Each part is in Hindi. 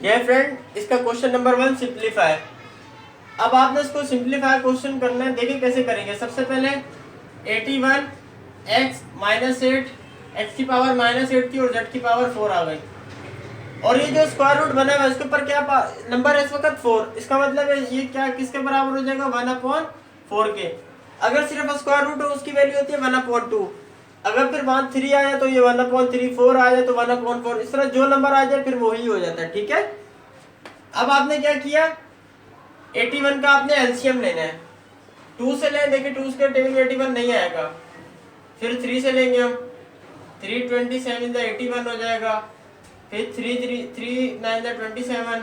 ये फ्रेंड इसका क्वेश्चन नंबर 1 सिंप्लीफाई। अब आपने इसको सिंप्लीफाई क्वेश्चन करना है। देखिए कैसे करेंगे। सबसे पहले 81 x माइनस 8 एक्स की पावर माइनस 8 थी और z की पावर 4 आ गई। और ये जो स्क्वायर रूट बना हुआ है इसके ऊपर क्या नंबर है इस वक्त 4। इसका मतलब है ये क्या किसके बराबर हो जाएगा 1/4 के। अगर सिर्फ स्क्वायर रूट हो उसकी वैल्यू होती है 1/2। अगर फिर वहां 3 आया तो ये 1/3, 4 आ जाए तो 1/4। इस तरह जो नंबर आ जाए फिर वही हो जाता है। ठीक है। अब आपने क्या किया 81 का आपने एलसीएम लेना है। 2 से लें। देखिए 2 के टेबल में 81 नहीं आएगा। फिर 3 से लेंगे हम 327 81 हो जाएगा। फिर 3 9 27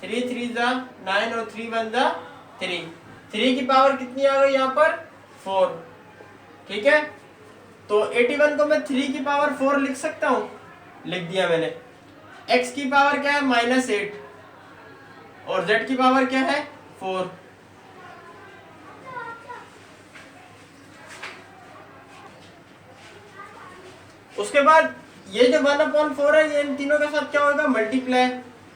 3 3 9 और 3 1 3। 3 की पावर कितनी आ गई यहाँ पर 4। ठीक है। तो 81 को मैं 3 की पावर 4 लिख सकता हूँ। लिख दिया मैंने। x की पावर क्या है -8 और z की पावर क्या है 4। उसके बाद ये जो 1/4 है ये इन तीनों के साथ क्या होगा मल्टीप्लाई।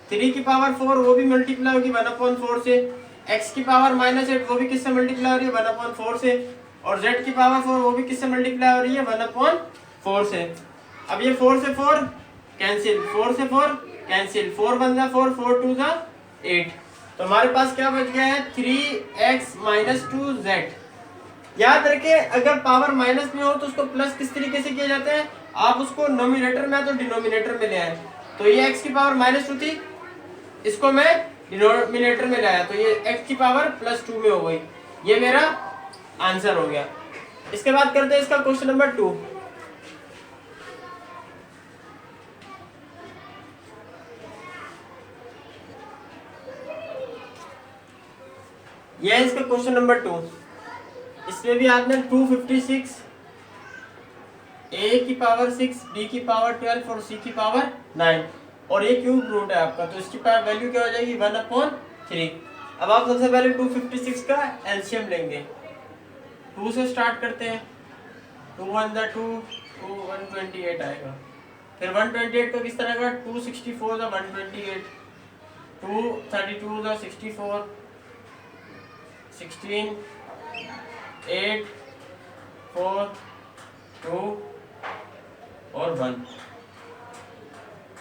3 की पावर 4 वो भी मल्टीप्लाई होगी 1/4 से। x की पावर -8 वो भी किससे मल्टीप्लाई हो रही है 1/4 से। और z की पावर 4 वो भी किससे मल्टीप्लाई हो रही है 1/4 से। अब ये 4 से 4 कैंसिल, 4 से 4 कैंसिल, 4 1 4 4 2 8। तो हमारे पास क्या बच गया है 3x - 2z। याद रखें अगर पावर माइनस में हो तो उसको प्लस किस तरीके से किया जाता है। आप उसको नोमिनेटर में तो डिनोमिनेटर में ले आए। तो ये x की पावर -2 थी, इसको मैं डिनोमिनेटर में लाया तो ये x की पावर +2 में हो गई। ये मेरा आंसर हो गया। इसके बाद करते हैं इसका क्वेश्चन नंबर 2। यह है इसका क्वेश्चन नंबर 2। इसमें भी आपने 256 a की पावर 6 b की पावर 12 और c की पावर 9 और ये क्यूब रूट है आपका। तो इसकी वैल्यू क्या हो जाएगी 1/3। अब आप सबसे पहले 256 का एलसीएम लेंगे। 2 से स्टार्ट करते हैं। 2 1 2 2 128 आएगा। फिर 128 को किस तरह का 264 128 2 32 64 16 8 4 2 और 1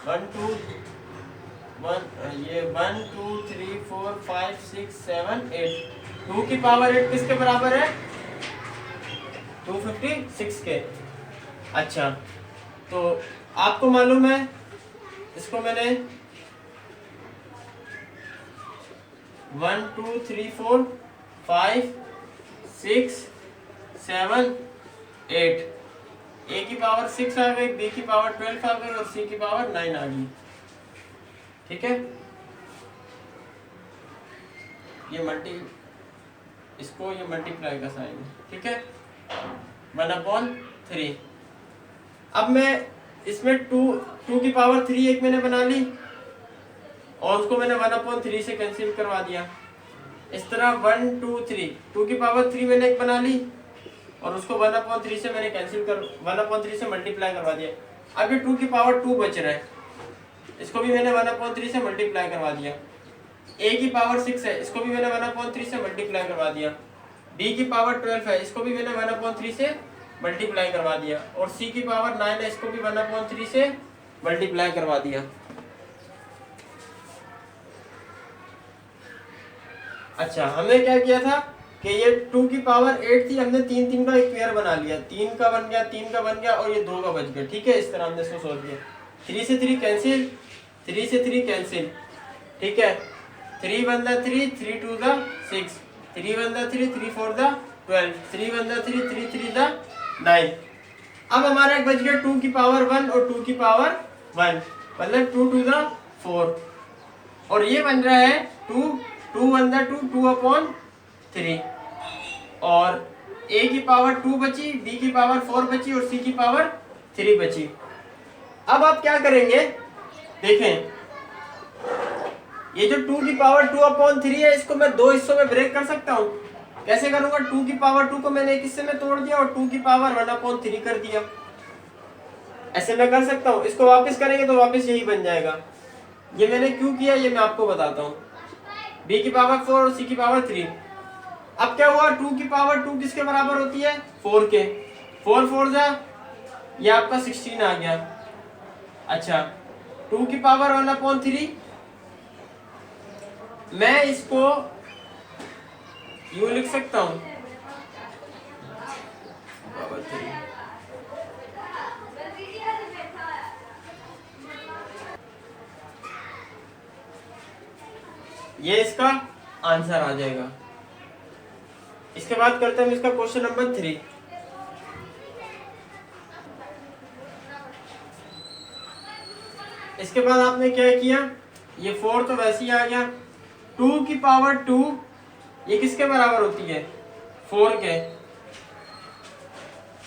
1 2 1 ये 1 2 3 4 5 6 7 8 2 की पावर 8 किसके बराबर है 256 के। अच्छा तो आपको मालूम है इसको मैंने 1 2 3 4 5 6 7 8 a की पावर 6 आ गई, b की पावर 12 आ गई और c की पावर 9 आ गई। ठीक है। ये इसको ये मल्टीप्लाई का साइन है। ठीक है 1/3। अब मैं इसमें 2 की पावर 3 एक मैंने बना ली और उसको मैंने 1/3 से कैंसिल करवा दिया। इस तरह 1 2 3 2 की पावर 3 मैंने एक बना ली और उसको 1/3 से मैंने कैंसिल कर 1/3 से मल्टीप्लाई करवा दिया। अब ये 2 की पावर 2 बच रहा है, इसको भी मैंने 1/3 से मल्टीप्लाई करवा दिया। a की पावर 6 है, इसको भी मैंने 1/3 से मल्टीप्लाई करवा दिया। b की पावर 12 है, इसको भी मैंने 1/3 से मल्टीप्लाई करवा दिया। और c की पावर 9 है, इसको भी 1/3 से मल्टीप्लाई करवा दिया। अच्छा हमने क्या किया था कि ये 2 की पावर 8 थी, हमने 3 3 का एक पेयर बना लिया। 3 का बन गया, 3 का बन गया और ये 2 का बच गया। ठीक है इस तरह हमने इसको सोल्व किया। 3 से 3 कैंसिल, 3 से 3 कैंसिल। ठीक है 3 1 3 3 2 6 3 1 3 3 4 12 3 1 3 3 3 9। अब हमारा एक बच गया 2 की पावर 1 और 2 की पावर 1 मतलब 2 2 4 और ये बन रहा है 2 2 1 2 2/3 और a की पावर 2 बची, b की पावर 4 बची और c की पावर 3 बची। अब आप क्या करेंगे देखें ये जो 2 की पावर 2/3 है इसको मैं दो हिस्सों में ब्रेक कर सकता हूँ। कैसे करूंगा 2 की पावर 2 को मैंने एक हिस्से में तोड़ दिया और 2 की पावर 1/3 कर दिया। ऐसे मैं कर सकता हूँ। इसको वापस करेंगे तो वापस यही बन जाएगा। ये मैंने क्यों किया ये मैं आपको बताता हूँ। b की पावर 4 और c की पावर 3। अब क्या हुआ, 2 की पावर 2 किसके बराबर होती है, 4 के। 4 4 जा, ये आपका 16 आ गया। अच्छा 2 की पावर 1/3, मैं इसको यूं लिख सकता हूं, पावर 3। ये इसका आंसर आ जाएगा। इसके बाद करते हैं हम इसका क्वेश्चन नंबर 3। इसके बाद आपने क्या किया, ये 4 तो वैसे ही आ गया। 2 की पावर 2 ये किसके बराबर होती है, 4 के।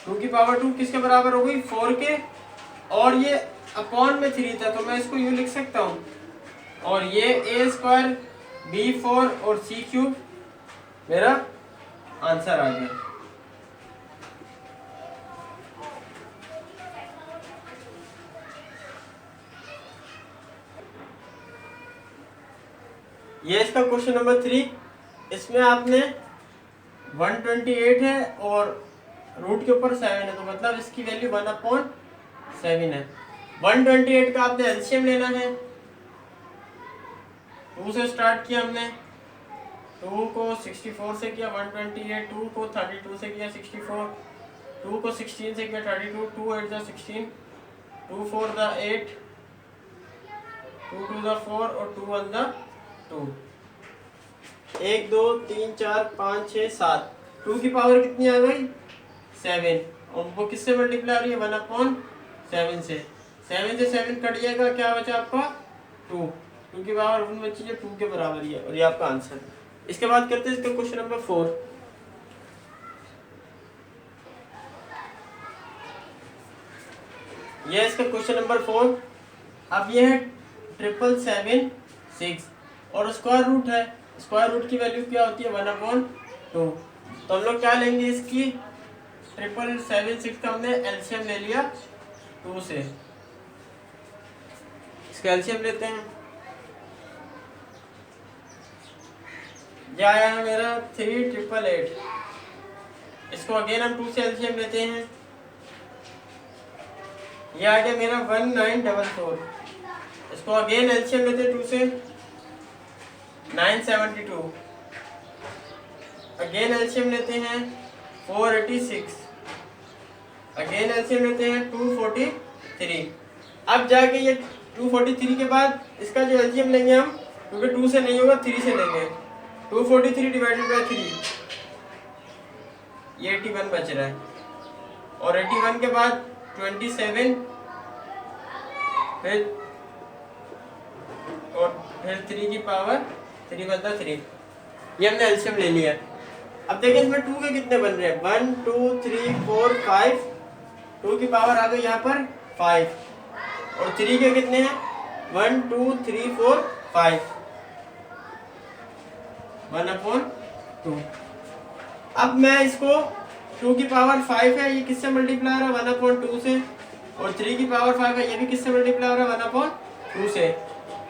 2 की पावर 2 किसके बराबर हो गई, 4 के। और ये अपॉन में 3 था तो मैं इसको यूं लिख सकता हूं। और ये a² b4 और c³ मेरा आंसर आ गया। ये इसका क्वेश्चन नंबर 3। इसमें आपने 128 है और रूट के ऊपर 7 है, तो मतलब इसकी वैल्यू 1/7 है। 128 का आपने एलसीएम लेना है। 2 से स्टार्ट किया हमने, 2 को 64 से किया 128, 2 को 32 से किया 64, 2 को 16 से किया 32, 2 8 जा 16, 2 4 जा 8, 2 2 जा 4 और 2 1 जा 2। 1 2 3 4 5 6 7, 2 की पावर कितनी आ गई, 7। और वो किससे मल्टीप्लाई आ रही है, 1/7 से। 7 से 7 कट जाएगा, क्या बचा आपका 2। 2 की पावर 1 बची है, 2 के बराबर ही है और ये आपका आंसर है। इसके बाद करते हैं इसका क्वेश्चन नंबर 4। ये इसका क्वेश्चन नंबर 4। अब ये है 777 और स्क्वायर रूट है। स्क्वायर रूट की वैल्यू क्या होती है, 1/2। तो हम लोग क्या लेंगे, इसकी 777 का हमने एलसीएम ले लिया 2 से। इसका एलसीएम लेते हैं, ये आया है मेरा 3888। इसको अगेन हम 2 से एलसीएम लेते हैं, ये आ गया मेरा 1944। इसको अगेन एलसीएम लेते हैं 2 से, 972। अगेन एलसीएम लेते हैं 486। अगेन एलसीएम लेते हैं 243। अब जाके ये 243 के बाद इसका जो एलसीएम लेंगे हम, क्योंकि 2 से नहीं होगा 3 से लेंगे। 243 डिवाइडेड बाय 3, ये 81 बच रहा है। और 81 के बाद 27, फिर और फिर 3 की पावर 3 बचता 3। ये हमने एलसीएम ले लिया। अब देखिए इसमें 2 के कितने बन रहे हैं, 1 2 3 4 5। 2 की पावर आ गई यहाँ पर 5 और 3 के कितने हैं, 1 2 3 4 5, 1/2। अब मैं इसको 2 की पावर 5 है, ये किससे मल्टीप्लाई हो रहा है, 1/2 से। और 3 की पावर 5 है, ये भी किससे मल्टीप्लाई हो रहा है, 1/2 से।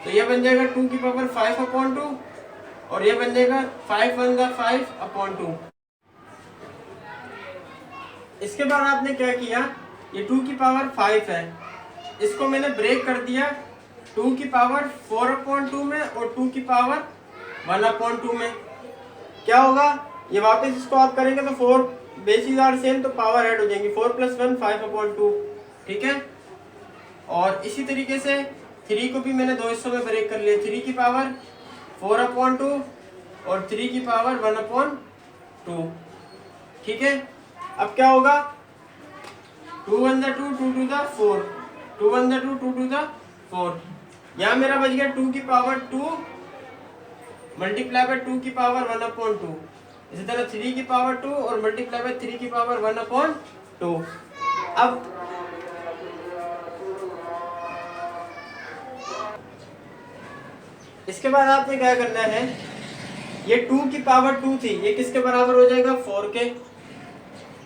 तो ये बन जाएगा 2 की पावर 5/2 और ये बन जाएगा 5 1 का 5/2। इसके बाद आपने क्या किया, ये 2 की पावर 5 है, इसको मैंने ब्रेक कर दिया 2 की पावर 4/2 में और 2 की पावर 1/2 में। क्या होगा, ये वापस इसको आप करेंगे तो 4 बेसिस आर सेम, तो पावर ऐड हो जाएंगी, 4 + 1 5/2। ठीक है। और इसी तरीके से 3 को भी मैंने 2 हिस्सों में ब्रेक कर लिया, 3 की पावर 4/2 और 3 की पावर 1/2। ठीक है। अब क्या होगा, 2 1 2 2 2 4, 2 1 2 2 2 4। यहाँ मेरा बच गया 2 की पावर 2 मल्टीप्लाई बाय 2 की पावर 1/2। इसी तरह 3 की पावर 2 और मल्टीप्लाई बाय 3 की पावर 1/2। अब इसके बाद आपने क्या करना है, ये 2 की पावर 2 थी, ये किसके बराबर हो जाएगा, 4 के।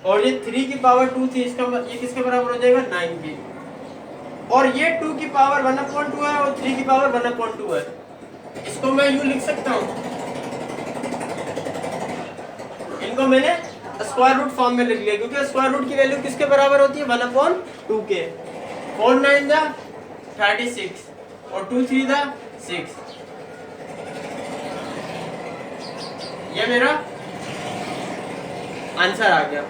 और ये 3 की पावर 2 थी, इसका ये किसके बराबर हो जाएगा, 9 के। और ये 2 की पावर 1/2 है और 3 की पावर 1/2 है। इसको मैं यूं लिख सकता हूं, इनको मैंने स्क्वायर रूट फॉर्म में लिख लिया, क्योंकि स्क्वायर रूट की वैल्यू किसके बराबर होती है, 1/2 के। 4 9 दा 36 और 2 3 दा 6। ये मेरा आंसर आ गया।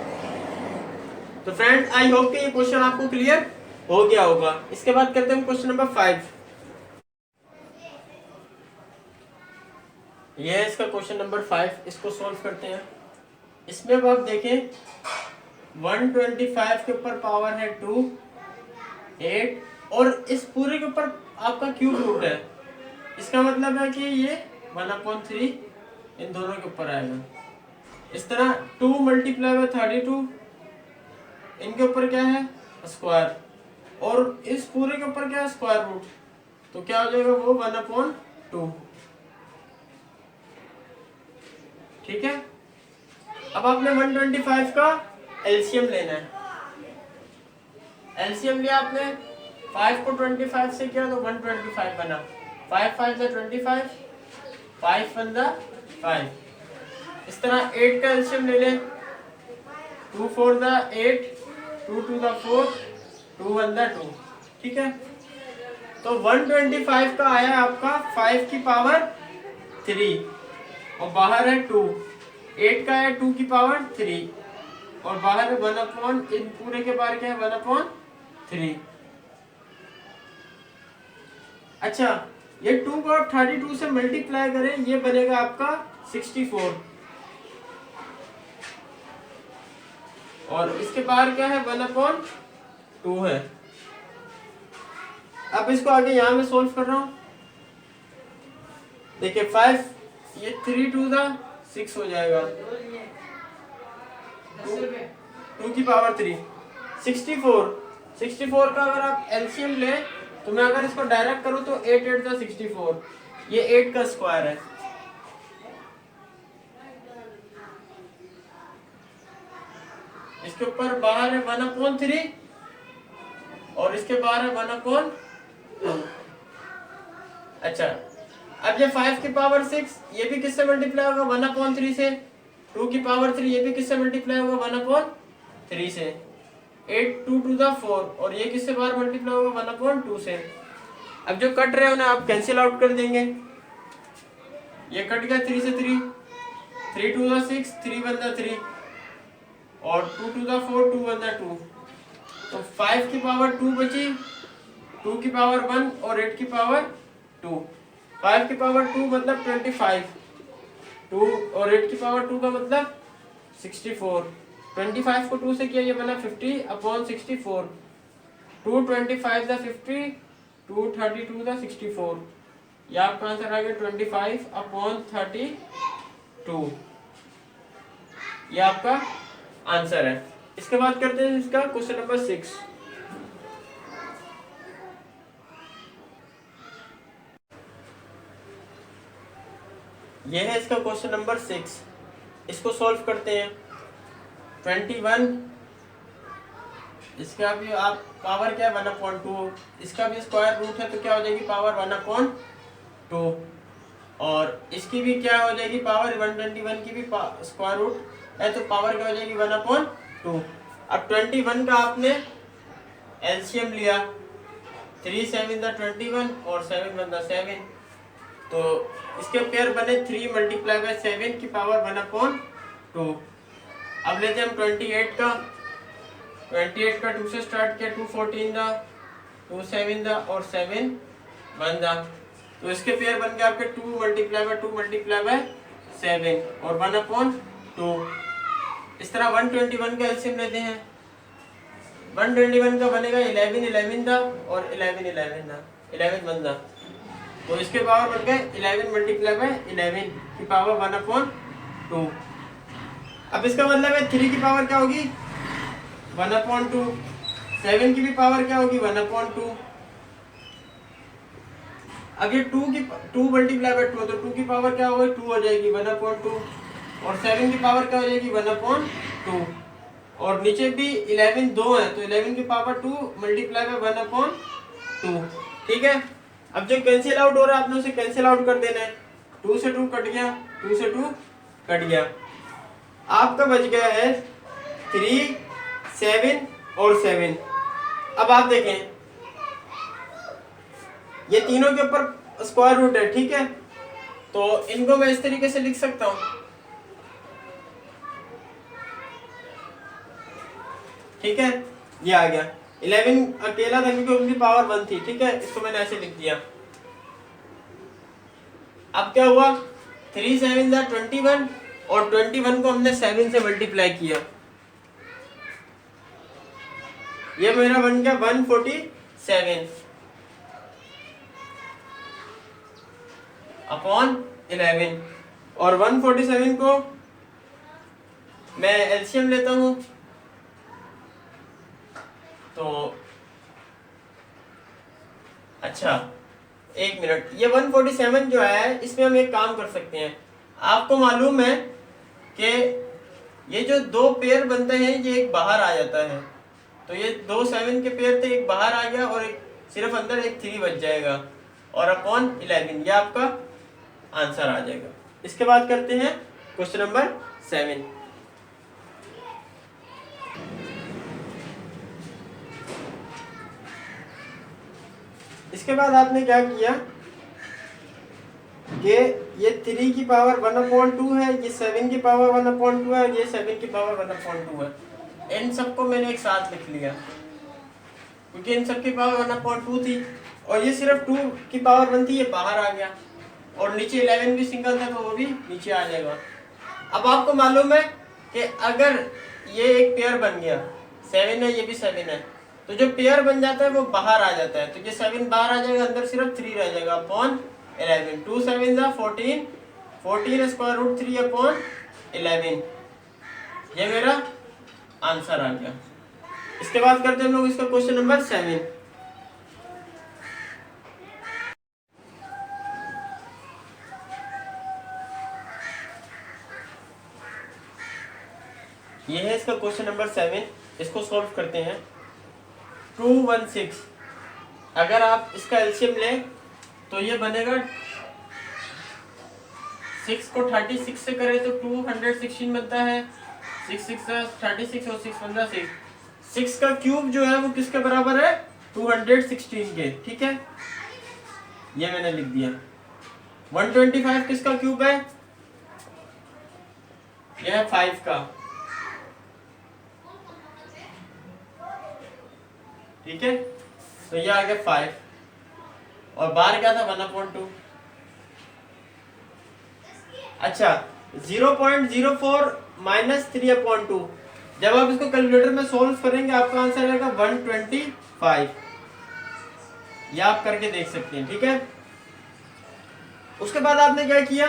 तो फ्रेंड आई होप कि ये क्वेश्चन आपको क्लियर हो गया होगा। इसके बाद करते हैं क्वेश्चन नंबर 5। ये है इसका क्वेश्चन नंबर 5। इसको सॉल्व करते हैं। इसमें अब आप देखें 125 के ऊपर पावर है 2 8 और इस पूरे के ऊपर आपका क्यूब रूट है। इसका मतलब है कि ये 1/3 इन दोनों के ऊपर आएगा। इस तरह 2 मल्टीप्लाई बाय 32 इनके ऊपर क्या है, स्क्वायर, और इस पूरे के ऊपर क्या है, स्क्वायर रूट। तो क्या हो जाएगा वो 1/2। ठीक है। अब आपने 125 का एलसीएम लेना है। एलसीएम लिया आपने, 5 को 25 से किया तो 125 बना। 5 5 = 25, 5 1 = 5। इस तरह 8 का एलसीएम ले ले, 2 4 = 8, 2 2 = 4, 2 1 = 2। ठीक है। तो 125 का आया आपका 5 की पावर 3 और बाहर है 2। 8 का है 2 की पावर 3 और बाहर है 1/, इन पूरे के बाहर क्या है 1/3। अच्छा, ये 2 को आप 32 से मल्टीप्लाई करें, ये बनेगा आपका 64 और इसके बाहर क्या है 1/2 है। अब इसको आगे यहां में सोल्व कर रहा हूं। देखिए 5, ये 3 2 दा 6 हो जाएगा, 2 की पावर 3। 64 का अगर आप एलसीएम ले तो मैं अगर इसको डायरेक्ट करूं तो 8 8 दा 64, ये 8 का स्क्वायर है। इसके ऊपर बाहर है 1/3 और इसके बाहर है 1/2। अच्छा, अब ये 5 की पावर 6 ये भी किससे मल्टीप्लाई होगा 1/3 से। 2 की पावर 3 ये भी किससे मल्टीप्लाई होगा 1/3 से। 8 2 2 दा 4 और ये किससे बाहर मल्टीप्लाई होगा 1/2 से। अब जो कट रहे हैं उन्हें आप कैंसिल आउट कर देंगे। ये कट गया 3 से 3, 3 2 दा 6, 3 1 दा 3 और 2 2 दा 4, 2 1 दा 2। तो 5 की पावर 2 बची, 2 की पावर 1 और 8 की पावर 2। 5 की पावर 2 मतलब 25, 2 और 8 की पावर 2 का मतलब 64। 25 को 2 से किया, ये बना 50/64। 2 25 दा 50, 2 32 दा 64। ये आपका आंसर आ गया 25/32। ये आपका आंसर है। इसके बाद करते हैं इसका क्वेश्चन नंबर 6। यह है इसका क्वेश्चन नंबर 6। इसको सॉल्व करते हैं। 21, इसका भी आप पावर क्या है 1/2, इसका भी स्क्वायर रूट है तो क्या हो जाएगी पावर 1/2 और इसकी भी क्या हो जाएगी पावर 121 की भी स्क्वायर रूट है तो पावर क्या हो जाएगी 1/2। अब 21 का आपने एलसीएम लिया, 3 7 दा 21 और 7 1 दा 7, तो इसके पेयर बने 3 मल्टीप्लाई बाय 7 की पावर 1/2। अब लेते हैं हम 28 का। 28 का 2 से स्टार्ट किया, 2 14 दा, 2 7 दा और 7 1 दा, तो इसके पेयर बन गए आपके 2 मल्टीप्लाई बाय 2 मल्टीप्लाई बाय 7 और 1/2। इस तरह 121 का एलसीएम लेते हैं। 121 का बनेगा 11 11 दा और 11 11 दा, 11 1 दा, तो इसके पावर बन गए 11 मल्टीप्लाई बाय 11 की पावर 1/2। अब इसका मतलब है 3 की पावर क्या होगी 1/2, 7 की भी पावर क्या होगी 1/2। अब ये 2 मल्टीप्लाई बाय 2 तो 2 की पावर क्या होगी 2 हो जाएगी 1/2 और 7 की पावर क्या हो जाएगी 1/2 और नीचे भी 11 2 है तो 11 की पावर 2 मल्टीप्लाई बाय 1/2 2। ठीक है, अब जो कैंसिल आउट हो रहा है आपने उसे कैंसिल आउट कर देना है। 2 से 2 कट गया, 2 से 2 कट गया, आपका बच गया है 3, 7 और 7। अब आप देखें ये तीनों के ऊपर स्क्वायर रूट है। ठीक है, तो इनको मैं इस तरीके से लिख सकता हूं। ठीक है, ये आ गया। 11 अकेला था क्योंकि उनकी पावर 1 थी। ठीक है, इसको मैंने ऐसे लिख दिया। अब क्या हुआ, 3 7 जा 21 और 21 को हमने 7 से मल्टीप्लाई किया, ये मेरा बन गया 147 अपॉन 11। और 147 को मैं एलसीएम लेता हूं तो अच्छा एक मिनट, ये 147 जो है इसमें हम एक काम कर सकते हैं। आपको मालूम है कि ये जो दो पेयर बनते हैं ये एक बाहर आ जाता है, तो ये 2 7 के पेयर थे, एक बाहर आ गया और एक सिर्फ अंदर एक 3 बच जाएगा और अपॉन 11, ये आपका आंसर आ जाएगा। इसके बाद करते हैं क्वेश्चन नंबर 7। इसके बाद आपने क्या किया कि ये 3 की पावर 1/2 है, ये 7 की पावर 1/2 है, ये 7 की पावर 1/2 है। इन सबको मैंने एक साथ लिख लिया क्योंकि इन सब की पावर 1/2 थी और ये सिर्फ 2 की पावर 1 थी, ये बाहर आ गया और नीचे 11 भी सिंगल था तो वो भी नीचे आ जाएगा। अब आपको मालूम है कि अगर ये एक पेयर बन गया, 7 है ये भी 7 है, तो जो पेयर बन जाता है वो बाहर आ जाता है, तो ये 7 बाहर आ जाएगा, अंदर सिर्फ 3 रह जाएगा अपॉन 11। 2 7 जा 14, 14 स्क्वायर रूट 3 अपॉन 11, ये मेरा आंसर आ गया। इसके बाद करते हैं हम लोग इसका क्वेश्चन नंबर 7। ये है इसका क्वेश्चन नंबर 7, इसको सॉल्व करते हैं। 216, अगर आप इसका एलसीएम लें तो ये बनेगा, 6 को 36 से करें तो 216 बनता है, 6 6 36 और 6 15 6, 6 का क्यूब जो है वो किसके बराबर है, 216 के। ठीक है, ये मैंने लिख दिया। 125 किसका क्यूब है, यह है 5 का। ठीक है, तो ये आ गया 5 और बाहर क्या था 1/2। अच्छा 0.04 माइनस 3/2, जब आप इसको कैलकुलेटर में सोल्व करेंगे आपका आंसर आएगा 125, ये आप करके देख सकते हैं। ठीक है, उसके बाद आपने क्या किया,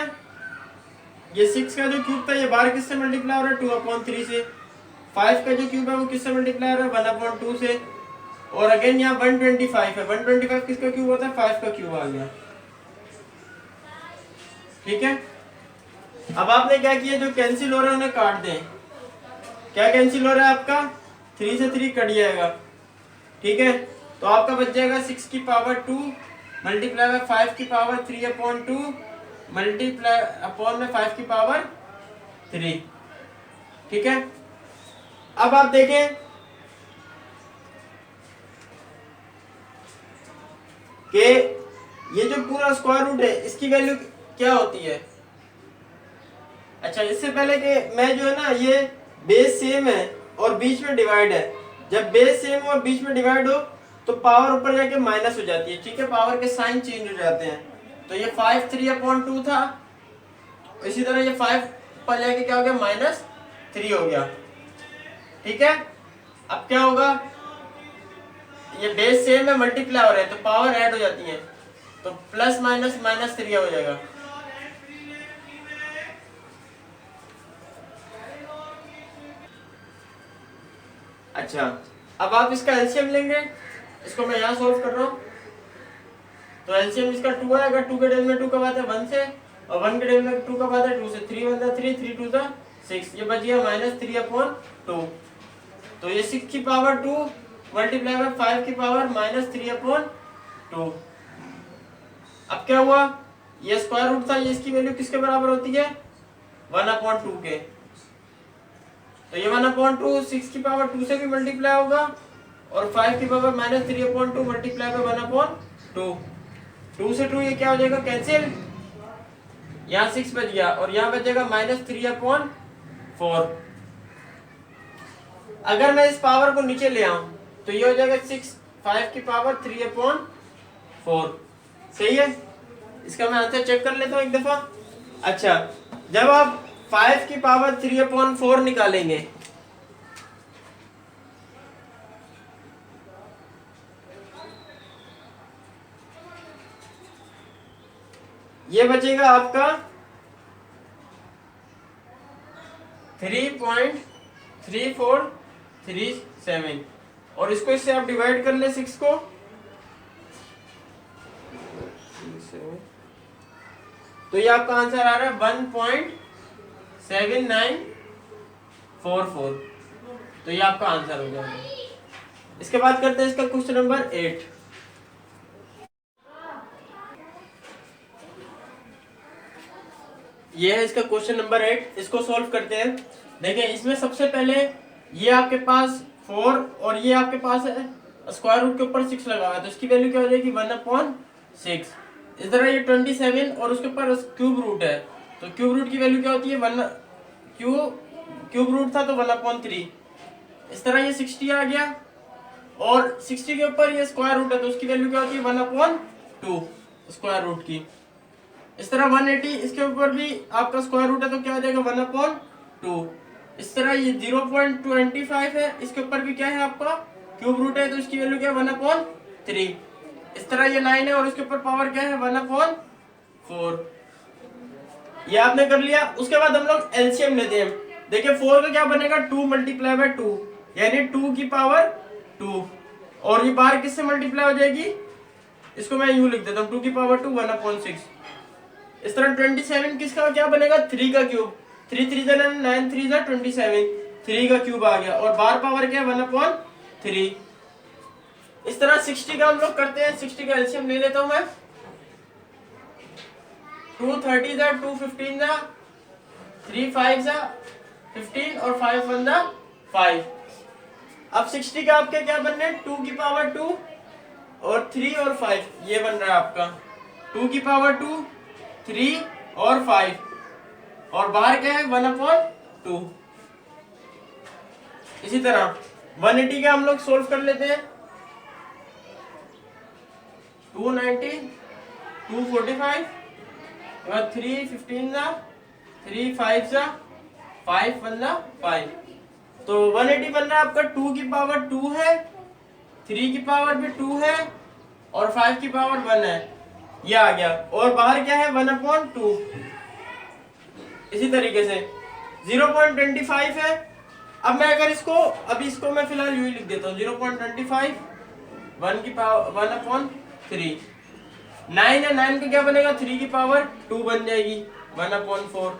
ये 6 का जो क्यूब था ये बाहर किससे मल्टीप्लाई हो रहा है, 2/3 से। 5 का जो क्यूब है वो किससे मल्टीप्लाई हो रहा है, 1/2 से। और अगेन यहाँ 125 है, 125 किसका क्यूब होता है, 5 का क्यूब आ गया। ठीक है, अब आपने क्या किया, जो कैंसिल हो रहा है उन्हें काट दें। क्या कैंसिल हो रहा है आपका, 3 से 3 कट जाएगा। ठीक है, तो आपका बच जाएगा 6 की पावर 2 मल्टीप्लाई में 5 की पावर 3/2 मल्टीप्लाई अपॉन में 5 की पावर 3। ठीक है, अब आप देखें कि ये जो पूरा स्क्वायर रूट है इसकी वैल्यू क्या होती है। अच्छा, इससे पहले कि मैं जो है ना, ये बेस सेम है और बीच में डिवाइड है, जब बेस सेम और बीच में डिवाइड हो तो पावर ऊपर जाके माइनस हो जाती है। ठीक है, पावर के साइन चेंज हो जाते हैं, तो ये 5 3/2 था, इसी तरह ये 5 पर जाके क्या हो गया, -3 हो गया। ठीक है, अब क्या होगा, ये बेस सेम है मल्टीप्लाई हो रहे हैं तो पावर ऐड हो जाती है, तो प्लस माइनस -3 हो जाएगा। अच्छा, अब आप इसका एलसीएम लेंगे, इसको मैं यहाँ सोल्व कर रहा हूँ, तो एलसीएम इसका 2 आएगा। 2 के टेबल में 2 कब आता है, 1 से, और 1 के टेबल में 2 कब आता है, 2 से। 3 1 3, 3 2 6, ये बच गया -3/2। तो ये 6 की पावर 2 मल्टीप्लाई में 5 की पावर -3/2 2। अब क्या हुआ, ये स्क्वायर रूट था, ये इसकी वैल्यू किसके बराबर होती है 1/2 के। तो ये 1/2 6 की पावर 2 से भी मल्टीप्लाई होगा और 5 की पावर -3/2 मल्टीप्लाई बाय 1/2। 2 से 2 ये क्या हो जाएगा कैंसिल, यहाँ 6 बच गया और यहाँ बचेगा -3/4। अगर मैं इस पावर को नीचे ले आऊं तो ये हो जाएगा 6 5 की पावर 3/4। सही है, इसका मैं आंसर चेक कर लेता हूं एक दफा। अच्छा, जब आप 5 की पावर 3/4 निकालेंगे ये बचेगा आपका 3.3437 और इसको इससे आप डिवाइड कर ले 6 को, तो ये आपका आंसर आ रहा है 1.7944। तो ये आपका आंसर हो जाएगा। इसके बाद करते हैं इसका क्वेश्चन नंबर 8। ये है इसका क्वेश्चन नंबर 8, इसको सॉल्व करते हैं। देखिए इसमें सबसे पहले ये आपके पास 4 और ये आपके पास है स्क्वायर रूट के ऊपर 6 लगा हुआ है, तो इसकी वैल्यू क्या हो जाएगी 1/6। इस तरह ये 27 और उसके ऊपर क्यूब रूट है, तो क्यूब रूट की वैल्यू क्या होती है क्यूब रूट था तो 1/3। इस तरह ये 60 आ गया और 60 के ऊपर ये स्क्वायर रूट है, तो उसकी वैल्यू क्या होती है 1/2 स्क्वायर रूट की। इस तरह 180 इसके ऊपर भी आपका स्क्वायर रूट है, तो क्या हो जाएगा 1/2। इस तरह ये 0.25 है, इसके ऊपर भी क्या है आपका क्यूब रूट है, तो इसकी वैल्यू क्या है 1/3। इस तरह ये 9 है और उसके ऊपर पावर क्या है 1/4। ये आपने कर लिया। उसके बाद हम लोग एलसीएम लेते हैं। देखिए 4 का क्या बनेगा 2 मल्टीप्लाई बाय 2 यानी 2 की पावर 2 और ये बाहर किससे मल्टीप्लाई हो जाएगी, इसको मैं यूं लिख देता हूँ 2 की पावर 2 1/6। इस तरह 27 किसका क्या बनेगा 3 का क्यूब, 3 3 जा 9 3 जा 27, 3 का क्यूब आ गया और बाहर पावर क्या है 1/3। इस तरह 60 का हम लोग करते हैं। 60 का एलसीएम ले लेता हूं मैं। 2 30 जा 2 15 जा 3 5 जा 15 और 5 1 जा 5। अब 60 का आपके क्या बन रहे हैं 2 की पावर 2 और 3 और 5, ये बन रहा है आपका 2 की पावर 2 3 और 5 और बाहर क्या है 1/2। इसी तरह 180 का हम लोग सोल्व कर लेते हैं। 290 245 3 15 जा 3 5 जा 5 1 जा 5, तो 180 बन रहा है आपका 2 की पावर 2 है, 3 की पावर भी 2 है और 5 की पावर 1 है, ये आ गया और बाहर क्या है 1/2। इसी तरीके से 0.25 है। अब मैं अगर इसको मैं फिलहाल यूं ही लिख देता हूँ 0.25 1 की पावर 1/3। 9 है, 9 का क्या बनेगा 3 की पावर 2 बन जाएगी 1/4।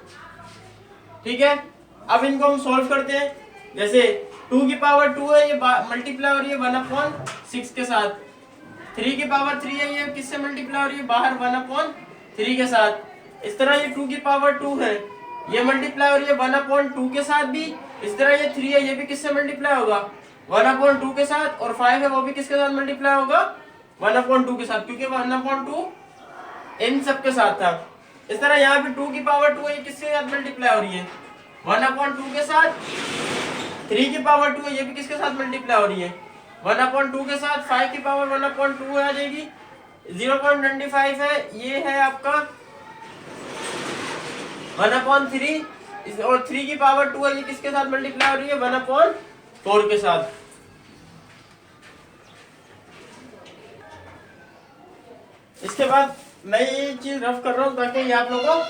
ठीक है, अब इनको हम सॉल्व करते हैं। जैसे 2 की पावर 2 है, ये मल्टीप्लाई हो रही है 1/6 के साथ। 3 की पावर 3 है, ये किससे मल्टीप्लाई हो रही है बाहर 1/3 के साथ। इस तरह ये 2 की पावर 2 है, ये मल्टीप्लाई हो रही है 1/2 के साथ भी। इस तरह ये 3 है, ये भी किससे मल्टीप्लाई होगा 1/2 के साथ और 5 है वो भी किसके साथ मल्टीप्लाई होगा 1/2 के साथ, क्योंकि 1/2 इन सब के साथ था। इस तरह यहाँ पे 2 की पावर 2 है, ये किसके साथ मल्टीप्लाई हो रही है 1/2 के साथ। 3 की पावर 2 है, ये भी किसके साथ मल्टीप्लाई हो रही है 1/2 के साथ। 5 की पावर 1/2 आ जाएगी। 0.25 है, ये है आपका 1/3 और 3 की पावर 2 है, ये किसके साथ मल्टीप्लाई हो रही है 1/4 के साथ। इसके बाद मैं ये चीज रफ कर रहा हूं ताकि ये आप लोगों को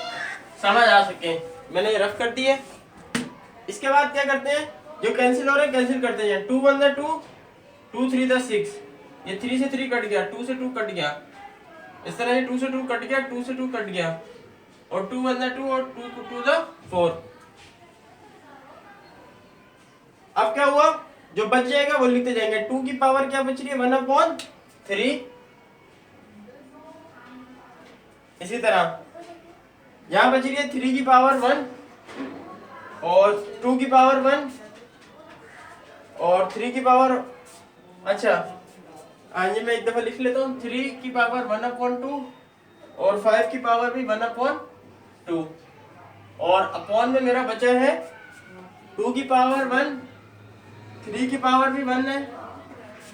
समझ आ सके। मैंने ये रफ कर दी है। इसके बाद क्या करते हैं, जो कैंसिल हो रहे हैं कैंसिल करते हैं। 2 1 2 2 3 6, ये 3 से 3 कट गया, 2 से 2 कट गया। इस तरह ये 2 से 2 कट गया, 2 से 2 कट गया और 2 1 2 और 2 2 4। अब क्या हुआ, जो बच जाएगा वो लिखते जाएंगे। 2 की पावर क्या बच रही है 1/3 इसी तरह यहाँ बच रही है 3 की पावर 1 और 2 की पावर 1 और 3 की पावर, अच्छा आइए मैं एक दफा लिख लेता हूँ, 3 की पावर 1/2 और 5 की पावर भी 1/2 और अपॉन में मेरा बचा है 2 की पावर 1, 3 की पावर भी 1 है,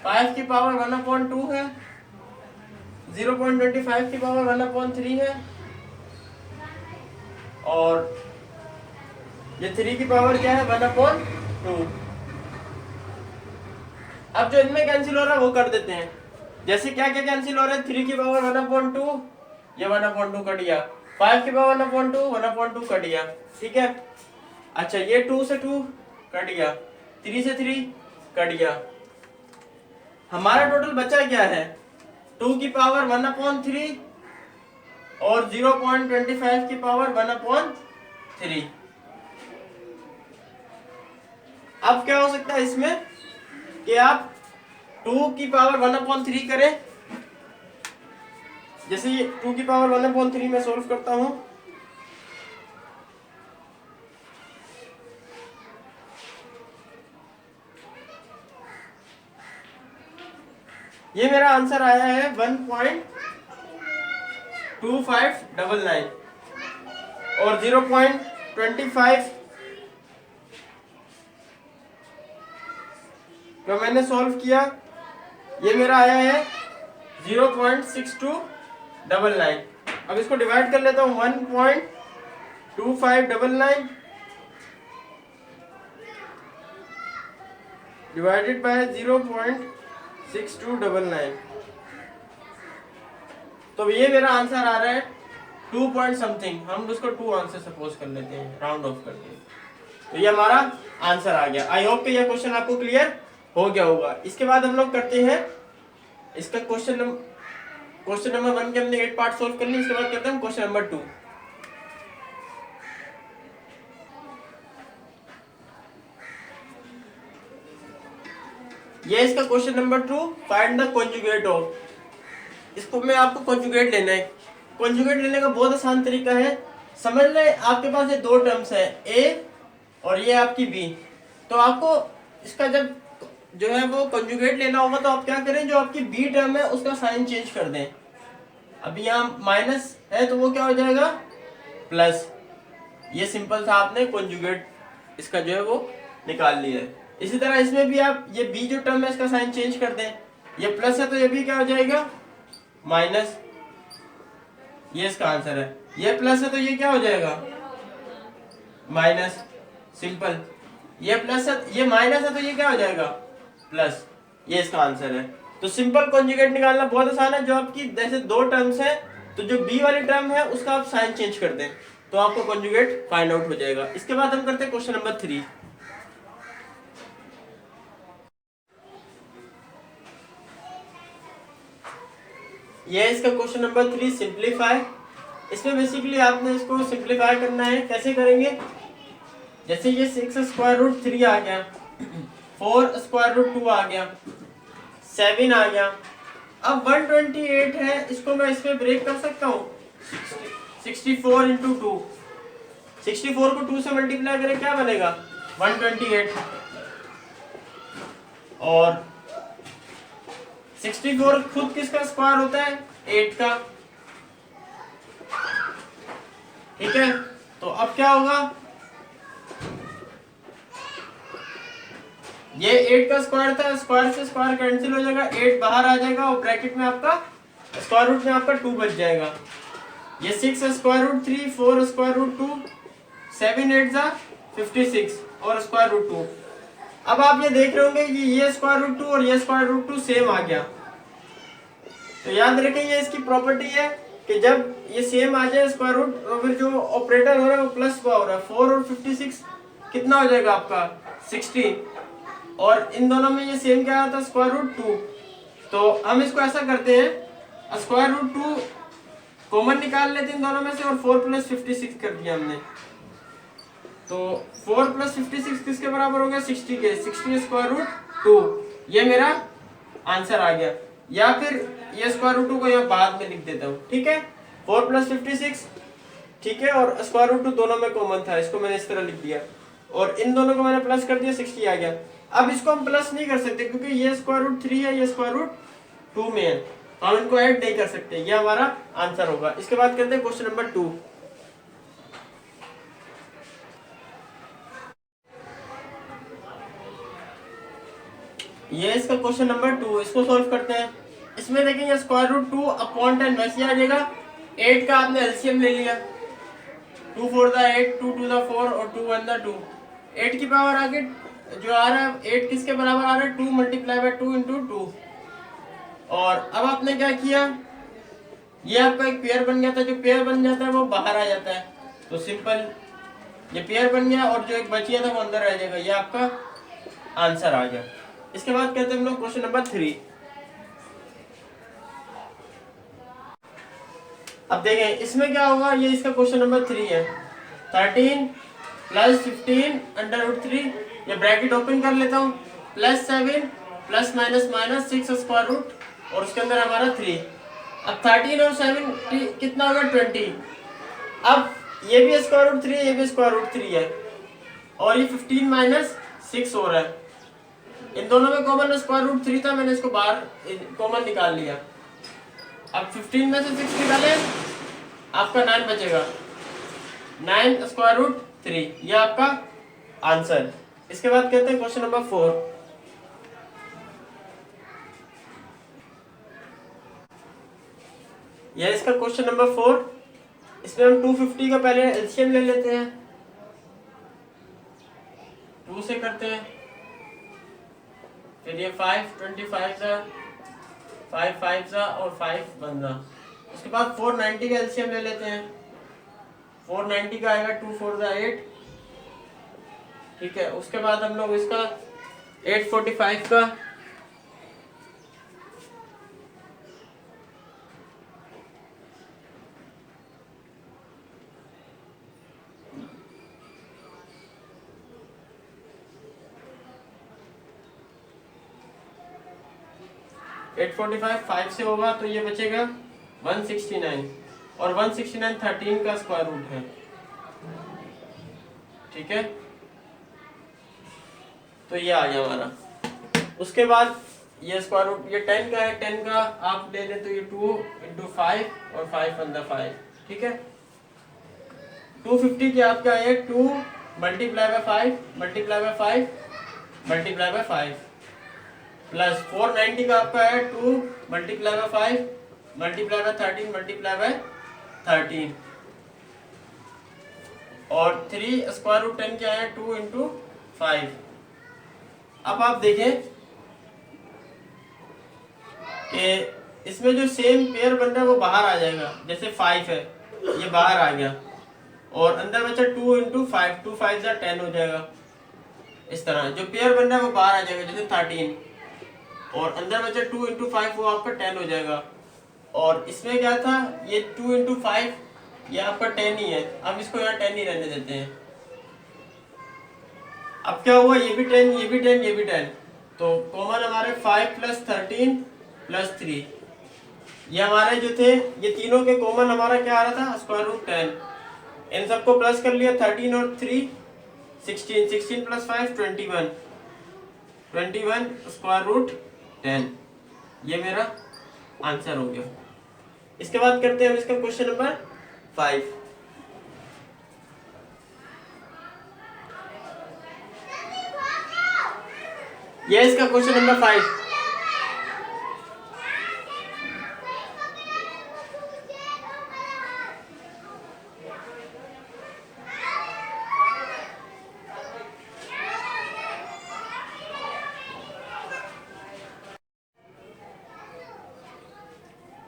5 की पावर 1/2 है, 0.25 की पावर 1/3 है और ये 3 की पावर क्या है 1/2। अब जो इनमें कैंसिल हो रहा है वो कर देते हैं। जैसे क्या क्या कैंसिल हो रहा है, 3 की पावर 1/2 ये 1/2 कट गया, 5 की पावर 1/2 1/2 कट गया, ठीक है। अच्छा ये 2 से 2 कट गया, 3 से 3 कट गया। हमारा टोटल बचा क्या है, 2 की पावर 1/3 और 0.25 की पावर 1/3। अब क्या हो सकता है इसमें कि आप 2 की पावर 1/3 करें। जैसे ये 2 की पावर 1/3 में सोल्व करता हूं, ये मेरा आंसर आया है 1.2599 और 0.25 जो मैंने सॉल्व किया ये मेरा आया है 0.6299। अब इसको डिवाइड कर लेता हूँ, 1.2599 डिवाइडेड बाय 0.6299, तो ये मेरा आंसर आ रहा है 2 पॉइंट समथिंग। हम उसको 2 आंसर सपोज कर लेते हैं, राउंड ऑफ करके, तो ये हमारा आंसर आ गया। आई होप कि यह क्वेश्चन आपको क्लियर हो गया होगा। इसके बाद हम लोग करते हैं इसका क्वेश्चन नंबर 1 के हमने 8 पार्ट सोल्व कर लिए। इसके बाद करते हैं क्वेश्चन नंबर 2। ये इसका question number 2, find the conjugate of. इसको में आपको कॉन्जुगेट लेना है। कॉन्जुगेट लेने का बहुत आसान तरीका है, समझ ले आपके पास ये 2 टर्म्स है ए और ये आपकी बी, तो आपको इसका जब जो है वो कॉन्जुगेट लेना होगा तो आप क्या करें, जो आपकी बी टर्म है उसका साइन चेंज कर दें। अब यहाँ माइनस है तो वो क्या हो जाएगा प्लस। ये सिंपल सा आपने कॉन्जुगेट इसका जो है वो निकाल लिया है। इसी तरह इसमें भी आप ये बी जो टर्म है इसका साइन चेंज कर दें, ये प्लस है तो ये भी क्या हो जाएगा माइनस, ये इसका आंसर है। ये प्लस है तो ये क्या हो जाएगा माइनस, सिंपल। ये प्लस है, ये माइनस है तो ये क्या हो जाएगा प्लस, ये इसका आंसर है। तो सिंपल कॉन्जुगेट निकालना बहुत आसान है। जो आपकी जैसे 2 टर्म्स है तो जो बी वाली टर्म है उसका आप साइन चेंज कर दें तो आपको कॉन्जुगेट फाइंड आउट हो जाएगा। इसके बाद हम करते हैं क्वेश्चन नंबर 3। ये इसका क्वेश्चन नंबर 3, सिंप्लीफाई। इसमें बेसिकली आपने इसको सिंप्लीफाई करना है। कैसे करेंगे, जैसे ये 6√3 आ गया, 4√2 आ गया, 7 आ गया। अब 128 है, इसको मैं इसमें ब्रेक कर सकता हूँ 64 इंटू 2। 64 को 2 से मल्टीप्लाई करें क्या बनेगा 128, और 64 खुद किसका स्क्वायर होता है 8 का, ठीक है। तो अब क्या होगा, ये 8 का स्क्वायर था, स्क्वायर से स्क्वायर कैंसिल हो जाएगा, 8 बाहर आ जाएगा और ब्रैकेट में आपका स्क्वायर रूट में आपका 2 बच जाएगा। ये 6√3, 4√2, 7 8 जा 56 और स्क्वायर रूट 2। अब आप ये देख रहे होंगे कि ये स्क्वायर रूट 2 और ये स्क्वायर रूट 2 सेम आ गया। तो याद रखें ये इसकी प्रॉपर्टी है कि जब ये सेम आ जाए स्क्वायर रूट तो फिर जो ऑपरेटर हो रहा है वो प्लस का हो रहा है। 4 और 56 कितना हो जाएगा आपका 60, और इन दोनों में ये सेम क्या आता है स्क्वायर रूट 2। तो हम इसको ऐसा करते हैं, स्क्वायर रूट 2 कॉमन निकाल लेते हैं इन दोनों में से, और 4 + 56 कर दिया हमने। तो 4 + 56 किसके बराबर हो गया 60 के, 60 स्क्वायर रूट 2। ये मेरा आंसर आ गया। या फिर ये स्क्वायर रूट 2 को यहाँ बाद में लिख देता हूँ, ठीक है। 4 + 56, ठीक है, और स्क्वायर रूट 2 दोनों में कॉमन था, इसको मैंने इस तरह लिख दिया और इन दोनों को मैंने प्लस कर दिया, 60 आ गया। अब इसको हम प्लस नहीं कर सकते क्योंकि ये स्क्वायर रूट 3 है, ये स्क्वायर रूट 2 में है, तो हम इनको ऐड नहीं कर सकते, ये हमारा आंसर होगा। इसके बाद करते हैं क्वेश्चन नंबर 2। ये इसका क्वेश्चन नंबर 2, इसको सॉल्व करते हैं। इसमें देखेंगे स्क्वायर रूट 2 अपॉन 10 वैसे आ जाएगा। 8 का आपने एलसीएम ले लिया, 2 4 द 8, 2 2 द 4 और 2 1 द 2। 8 की पावर आगे जो आ रहा है 8 किसके बराबर आ रहा है, 2 × 2 × 2। और अब आपने क्या किया, ये आपका एक पेयर बन गया था, जो पेयर बन जाता है वो बाहर आ जाता है, तो सिंपल ये पेयर बन गया और जो एक बचिया था वो अंदर रह जाएगा, ये आपका आंसर आ गया। इसके बाद कहते हैं हम लोग क्वेश्चन नंबर 3। अब देखें इसमें क्या होगा, ये इसका क्वेश्चन नंबर 3 है। 13 + 15 √3, ये ब्रैकेट ओपन कर लेता हूँ, +7 ± -6 स्क्वायर रूट और उसके अंदर हमारा 3। अब 13 और 7 कितना होगा, 20। अब ये भी स्क्वायर रूट 3 है, ये भी स्क्वायर रूट 3 है और ये 15 - 6 हो रहा है। इन दोनों में कॉमन स्क्वायर रूट 3 था, मैंने इसको बाहर कॉमन निकाल लिया। अब 15 में से 6 निकाले, आपका 9 बचेगा, 9 स्क्वायर रूट 3, ये आपका आंसर। इसके बाद कहते हैं क्वेश्चन नंबर 4। यह इसका क्वेश्चन नंबर 4। इसमें हम 250 का पहले एलसीएम ले लेते हैं, 2 से करते हैं, फिर ये 5 25 सा, 5 5 सा और 5 1 सा। उसके बाद 490 का एलसीएम ले लेते हैं, 490 का आएगा 2 4 सा 8, ठीक है। उसके बाद हम लोग इसका 845 का, फाइव से होगा तो ये बचेगा 169 और 169 13 का स्क्वायर रूट है, ठीक है, तो ये आ गया हमारा। उसके बाद ये स्क्वायर रूट ये 10 का है, 10 का आप ले लें तो ये 2 × 5 और 5 1 5, ठीक है। 250 के आपका है 2 × 5 × 5 × 5 प्लस 490 का आपका है 2 × 5 × 13 × 13 और 3 स्क्वायर रूट 10 क्या है 2 × 5। अब आप देखें कि इसमें जो सेम पेयर बन रहा है वो बाहर आ जाएगा, जैसे 5 है ये बाहर आ गया और अंदर बचा 2 × 5, 2 5 = 10 हो जाएगा। इस तरह जो पेयर बन रहा है वो बाहर आ जाएगा, जैसे 13 और अंदर बचा 2 × 5, वो आपका 10 हो जाएगा। और इसमें क्या था, ये 2 × 5 ये आपका 10 ही है, अब इसको यहाँ 10 ही रहने देते हैं। अब क्या हुआ, ये भी 10 ये भी 10 ये भी 10, तो कॉमन हमारे 5 + 13 + 3, ये हमारे जो थे ये तीनों के कॉमन हमारा क्या आ रहा था, स्क्वायर रूट 10। इन सबको प्लस कर लिया, 13 और 3 16, 16 + 5 21, 21 स्क्वायर रूट 10, ये मेरा आंसर हो गया। इसके बाद करते हैं हम इसका क्वेश्चन नंबर 5। ये इसका क्वेश्चन नंबर 5।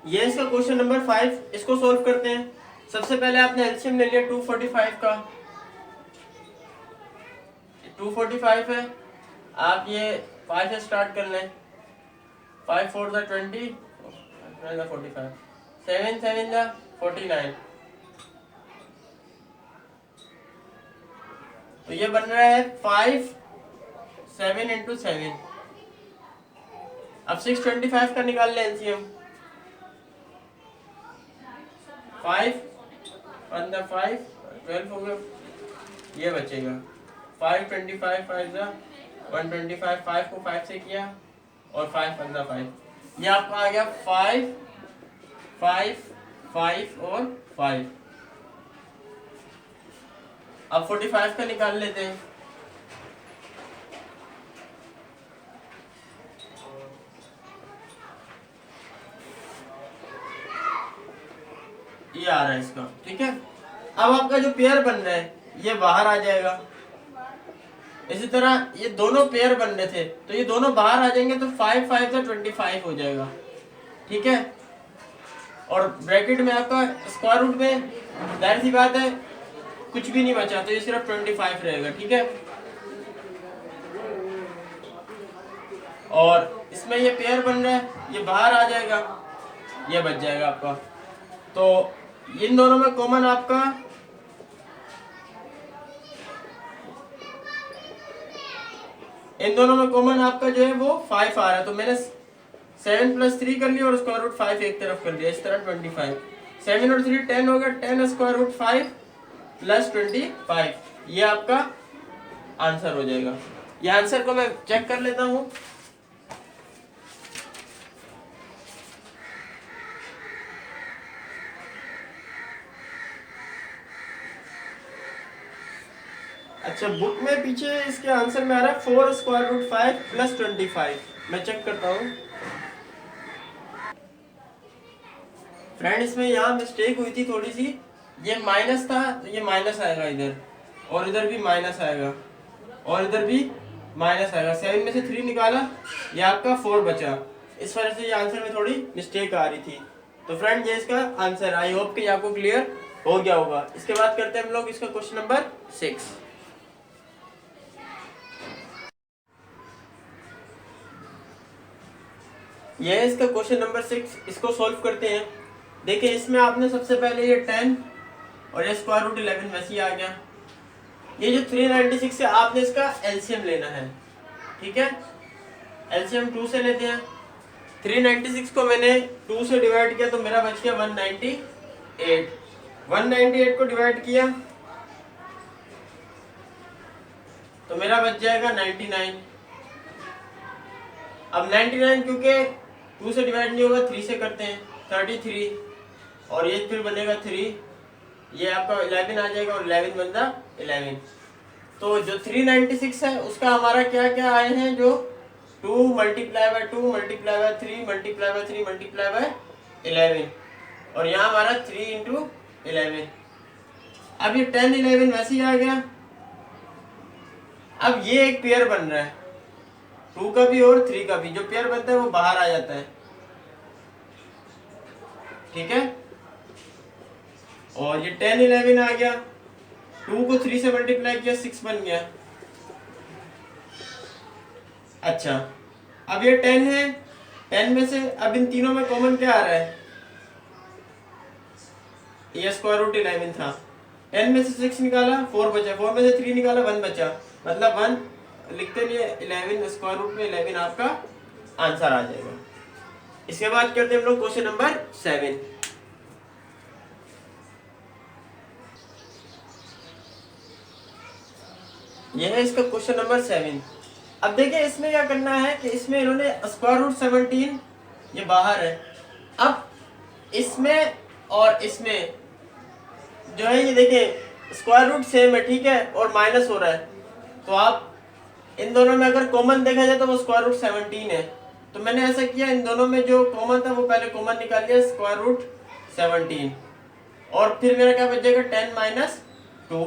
ये इसका क्वेश्चन नंबर 5, इसको सॉल्व करते हैं। सबसे पहले आपने एलसीएम ले लिया 245 का, 245 है, आप ये 5 से स्टार्ट कर लें, 5 4 = 20 45, 7 7 = 49, तो ये बन रहा है 5 7 × 7। अब 625 का निकाल लें एलसीएम, 5 अंदर 5 12 हो गया, ये बचेगा 5 25 5 जा 125, 5 को 5 से किया और 5 अंदर 5, ये आपका आ गया 5 5 5 और 5। अब 45 का निकाल लेते हैं। ये आ रहा है इसका, ठीक है। अब आपका जो पेयर बन रहा है ये बाहर आ जाएगा। इसी तरह ये दोनों पेयर बन रहे थे तो ये दोनों बाहर आ जाएंगे, तो 5 5 से 25 हो जाएगा, ठीक है। और ब्रैकेट में आपका स्क्वायर रूट में जाहिर सी बात है कुछ भी नहीं बचा, तो ये सिर्फ 25 रहेगा, ठीक है। और इसमें ये पेयर बन रहा है, ये बाहर आ जाएगा, ये बच जाएगा आपका। तो इन दोनों में कॉमन आपका जो है वो 5 आ रहा है, तो मैंने 7 + 3 कर लिया और स्क्वायर रूट 5 एक तरफ कर लिया, इस तरह 25। 7 और 3 10 हो गया, 10 स्क्वायर रूट 5 + 25, ये आपका आंसर हो जाएगा। ये आंसर को मैं चेक कर लेता हूं। अच्छा, बुक में पीछे इसके आंसर में आ रहा है 4 स्क्वायर रूट 5 + 25। मैं चेक करता हूँ फ्रेंड, इसमें यहाँ मिस्टेक हुई थी थोड़ी सी। ये माइनस था तो ये माइनस आएगा इधर, और इधर भी माइनस आएगा, और इधर भी माइनस आएगा। 7 में से 3 निकाला, ये आपका 4 बचा। इस वजह से ये आंसर में थोड़ी मिस्टेक आ रही थी। तो फ्रेंड ये इसका आंसर, आई होप कि आपको क्लियर हो गया होगा। इसके बाद करते हैं हम लोग इसका क्वेश्चन नंबर 6। ये है इसका क्वेश्चन नंबर 6, इसको सॉल्व करते हैं। देखिए इसमें आपने सबसे पहले ये 10 और ये स्क्वायर रूट 11 वैसे ही आ गया। ये जो 396 है आपने इसका एलसीएम लेना है, ठीक है। एलसीएम 2 से लेते हैं। 396 को मैंने 2 से डिवाइड किया तो मेरा बच गया 198। 198 को डिवाइड किया तो मेरा बच जाएगा 99। अब 99 क्योंकि 2 से डिवाइड नहीं होगा, 3 से करते हैं, 33, और ये फिर बनेगा 3, ये आपका 11 आ जाएगा, और 11 बनता 11। तो जो 396 है उसका हमारा क्या क्या आए हैं, जो 2 × 2 × 3 × 3 × 11, और यहाँ हमारा 3 × 11। अब ये 10 11 वैसे ही आ गया। अब ये एक पेयर बन रहा है 2 का भी और 3 का भी, जो पेयर बनता है वो बाहर आ जाता है, ठीक है। और ये 10 11 आ गया, 2 को 3 से मल्टीप्लाई किया 6 बन गया। अच्छा, अब ये 10 है, 10 में से अब इन तीनों में कॉमन क्या आ रहा है, ये स्क्वायर रूट 11 था। 10 में से 6 निकाला 4 बचा, 4 में से 3 निकाला 1 बचा, मतलब 1 लिखते नहीं, 11 स्क्वायर रूट में 11 आपका आंसर आ जाएगा। इसके बाद करते हैं हम लोग क्वेश्चन नंबर 7। यह है इसका क्वेश्चन नंबर 7। अब देखिए इसमें क्या करना है कि इसमें इन्होंने स्क्वायर रूट 17 ये बाहर है। अब इसमें और इसमें जो है ये देखिए स्क्वायर रूट सेम है, ठीक है, और माइनस हो रहा है, तो आप इन दोनों में अगर कॉमन देखा जाए तो वो स्क्वायर रूट 17 है। तो मैंने ऐसा किया, इन दोनों में जो कॉमन था वो पहले कॉमन निकाल लिया, स्क्वायर रूट 17, और फिर मेरा क्या बचेगा 10 - 2।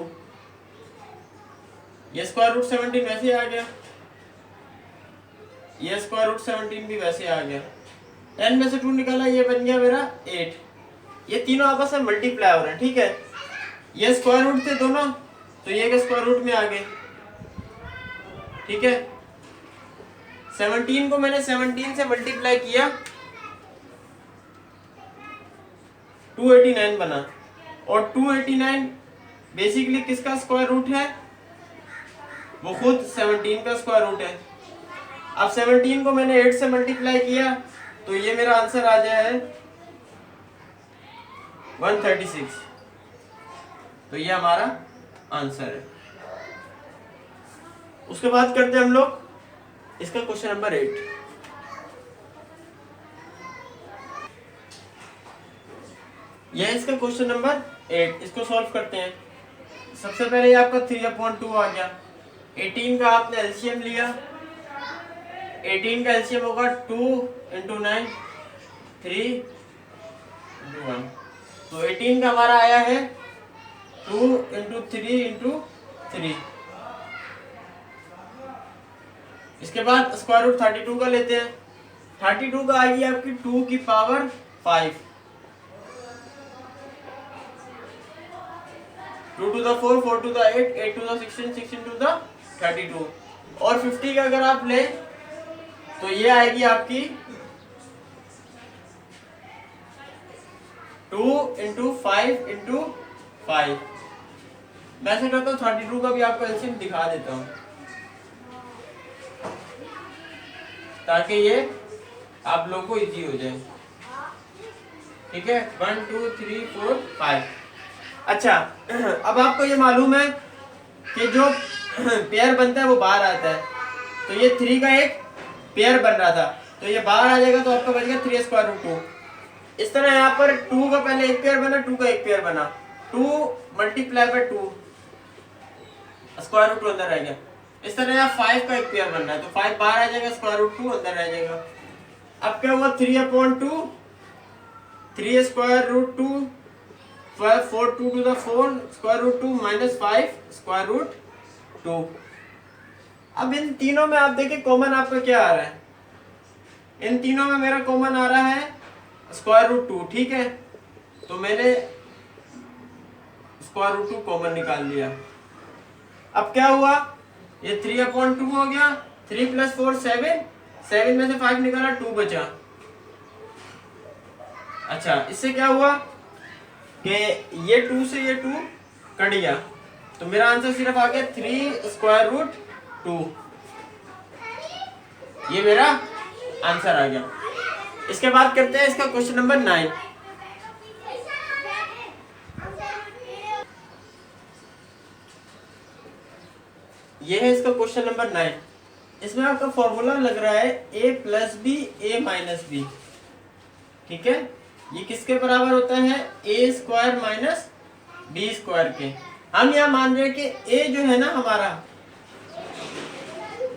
ये स्क्वायर रूट 17 वैसे ही आ गया, ये स्क्वायर रूट 17 भी वैसे आ गया। 10 में से 2 निकाला, ये बन गया मेरा 8। ये तीनों आपस में मल्टीप्लाई हो रहे हैं, ठीक है। ये स्क्वायर रूट थे दोनों, तो ये के स्क्वायर रूट में आ गए, ठीक है। 17 को मैंने 17 से मल्टीप्लाई किया, 289 बना, और 289 बेसिकली किसका स्क्वायर रूट है, वो खुद 17 का स्क्वायर रूट है। अब 17 को मैंने 8 से मल्टीप्लाई किया तो ये मेरा आंसर आ जाए 136। तो ये हमारा आंसर है। उसके बाद करते हैं हम लोग इसका क्वेश्चन नंबर 8। यह है इसका क्वेश्चन नंबर 8। इसको सॉल्व करते हैं। सबसे पहले ये आपका 3/2 आ गया। 18 का आपने एलसीएम लिया। 18 का एलसीएम होगा 2 × 9 3 × 1। तो 18 का हमारा आया है 2 × 3 × 3। इसके बाद स्क्वायर रूट 32 का लेते हैं। 32 का आएगी आपकी 2 की power 5। 2 to the 4, 4 to the 8, 8 to the 16, 16 to the 32। और 50 का अगर आप ले तो ये आएगी आपकी 2 × 5 × 5। मैं ऐसा करता हूँ 32 का भी आपको एलसीएम दिखा देता हूँ ताकि ये आप लोगों को इजी हो जाए। ठीक है, 1 2 3 4 5। अच्छा, अब आपको ये मालूम है कि जो पेयर बनता है वो बाहर आता है। तो ये 3 का एक पेयर बन रहा था तो ये बाहर आ जाएगा, तो आपका बन गया 3√2। इस तरह यहाँ पर 2 का पहले एक पेयर बना, 2 का एक पेयर बना, 2 × 2 स्क्वायर रूट 2 अंदर रह गया। इस तरह यहाँ 5 का एक पेयर बन रहा है तो 5 बाहर आ जाएगा, स्क्वायर रूट 2 अंदर रह जाएगा। अब क्या हुआ 3/2 3 square root 2 12 4 2 to the 4 square root 2 - 5 square root 2। अब इन तीनों में आप देखिए कॉमन आपका क्या आ रहा है। इन तीनों में मेरा कॉमन आ रहा है स्क्वायर रूट 2। ठीक है, तो मैंने स्क्वायर रूट 2 कॉमन निकाल लिया। अब क्या हुआ, ये 3/2 हो गया। 3 + 4 7, 7 में से 5 निकाला 2 बचा। अच्छा, इससे क्या हुआ कि ये 2 से ये 2 कट गया, तो मेरा आंसर सिर्फ आ गया 3 स्क्वायर रूट 2। ये मेरा आंसर आ गया। इसके बाद करते हैं इसका क्वेश्चन नंबर 9। ये है इसका क्वेश्चन नंबर 9। इसमें आपका फॉर्मूला लग रहा है a + b a - b। ठीक है, ये किसके बराबर होता है, a² - b² के। हम यहाँ मान रहे हैं कि a जो है ना हमारा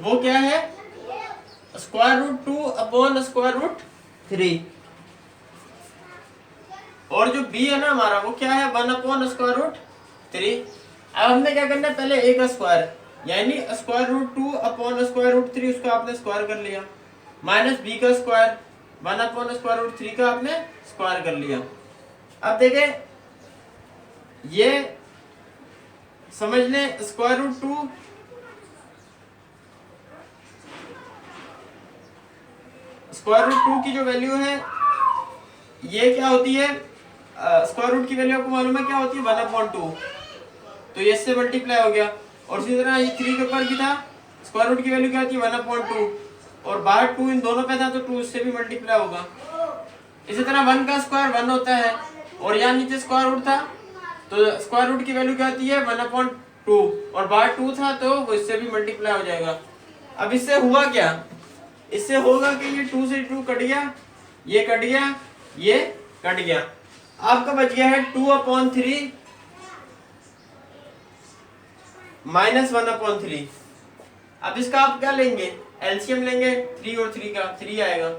वो क्या है, स्क्वायर रूट 2 / स्क्वायर रूट 3। और जो b है ना हमारा वो क्या है, 1 / स्क्वायर रूट 3। अब हमने क्या करना है, पहले a का स्क्वायर यानी स्क्वायर रूट 2 / स्क्वायर रूट 3 उसका आपने स्क्वायर कर लिया, माइनस b का स्क्वायर 1 / स्क्वायर रूट 3 का आपने स्क्वायर कर लिया। अब देखें ये समझ लें स्क्वायर रूट 2 की जो वैल्यू है ये क्या होती है, स्क्वायर रूट की वैल्यू आपको मालूम है क्या होती है, 1/2। तो ये इससे मल्टीप्लाई हो गया। और इसी तरह ये 3 के ऊपर भी था, स्क्वायर रूट की वैल्यू क्या होती है, 1/2। और बाहर 2 इन दोनों पे था तो 2 इससे भी मल्टीप्लाई होगा। इसी तरह 1 का स्क्वायर 1 होता है और यहाँ नीचे स्क्वायर रूट था तो स्क्वायर रूट की वैल्यू क्या होती है, 1/2। और बाहर 2 था तो वो इससे भी मल्टीप्लाई हो जाएगा। अब इससे हुआ क्या, इससे होगा कि ये 2 से 2 कट गया, ये कट गया, ये कट गया। आपका बच गया है 2/3 - 1/3। अब इसका आप क्या लेंगे, एलसीएम लेंगे 3 और 3 का, 3 आएगा।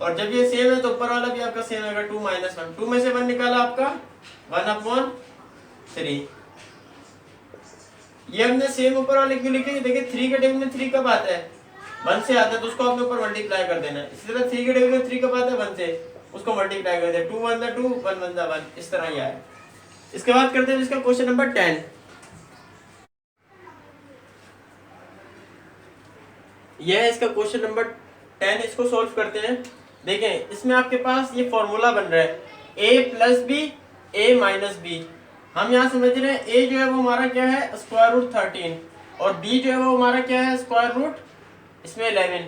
और जब ये सेम है तो ऊपर वाला भी आपका सेम आएगा, 2 - 1। 2 में से 1 निकाला आपका 1/3। ये हमने सेम ऊपर वाले क्यों लिखे, देखिए 3 के टेबल में 3 कब आता है, 1 से आता है तो उसको आपने ऊपर मल्टीप्लाई कर देना है। इसी तरह 3 के टेबल में 3 कब आता है, 1 से, उसको मल्टीप्लाई कर देना। 2 × 1 = 2, 1 × 1 = 1, इस तरह ही आया। इसके बाद करते हैं इसका क्वेश्चन नंबर 10। यह है इसका क्वेश्चन नंबर 10। इसको सॉल्व करते हैं। देखें इसमें आपके पास ये फॉर्मूला बन रहा है a + b a - b। हम यहाँ समझ रहे हैं a जो है वो हमारा क्या है, स्क्वायर रूट 13 और b जो है वो हमारा क्या है, स्क्वायर रूट इसमें 11।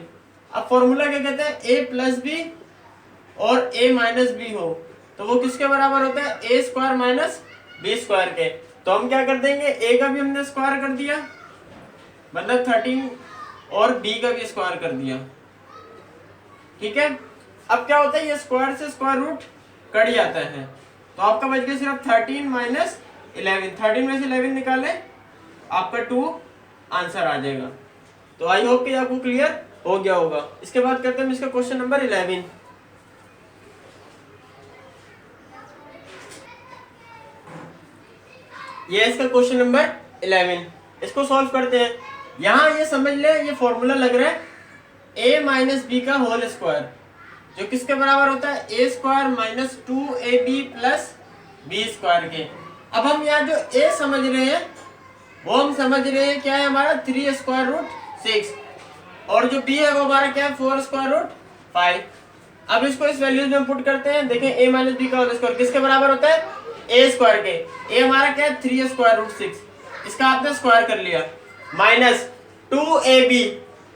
अब फॉर्मूला क्या कहते हैं, a + b और a - b हो तो वो किसके बराबर होता है, A square minus B square के। तो हम क्या कर देंगे, ए का भी हमने स्क्वायर कर दिया मतलब 13 और बी का भी स्क्वायर कर दिया, ठीक है। अब क्या होता है, ये स्क्वायर से स्क्वायर रूट कट जाता है, तो आपका बच गया सिर्फ 13 माइनस 11। 13 में से 11 निकाले आपका 2 आंसर आ जाएगा। तो आई होप कि आपको क्लियर हो गया होगा। इसके बाद करते हैं इसका क्वेश्चन नंबर 11। ये इसका क्वेश्चन नंबर 11, इसको सॉल्व करते हैं। यहाँ ये समझ ले, ये फॉर्मूला लग रहा है a माइनस बी का होल स्क्वायर, जो किसके बराबर होता है, A square minus 2ab plus B square के। अब हम यहाँ जो a समझ रहे हैं वो हम समझ रहे हैं क्या है हमारा 3 स्क्वायर रूट 6, और जो b है वो हमारा क्या है 4 स्क्वायर रूट 5। अब इसको इस वैल्यूज में पुट करते हैं। देखें a माइनस बी का होल स्क्वायर किसके बराबर होता है, ए स्क्वायर के। ए हमारा क्या है 3 स्क्वायर रूट 6, इसका आपने स्क्वायर कर लिया, माइनस 2ab,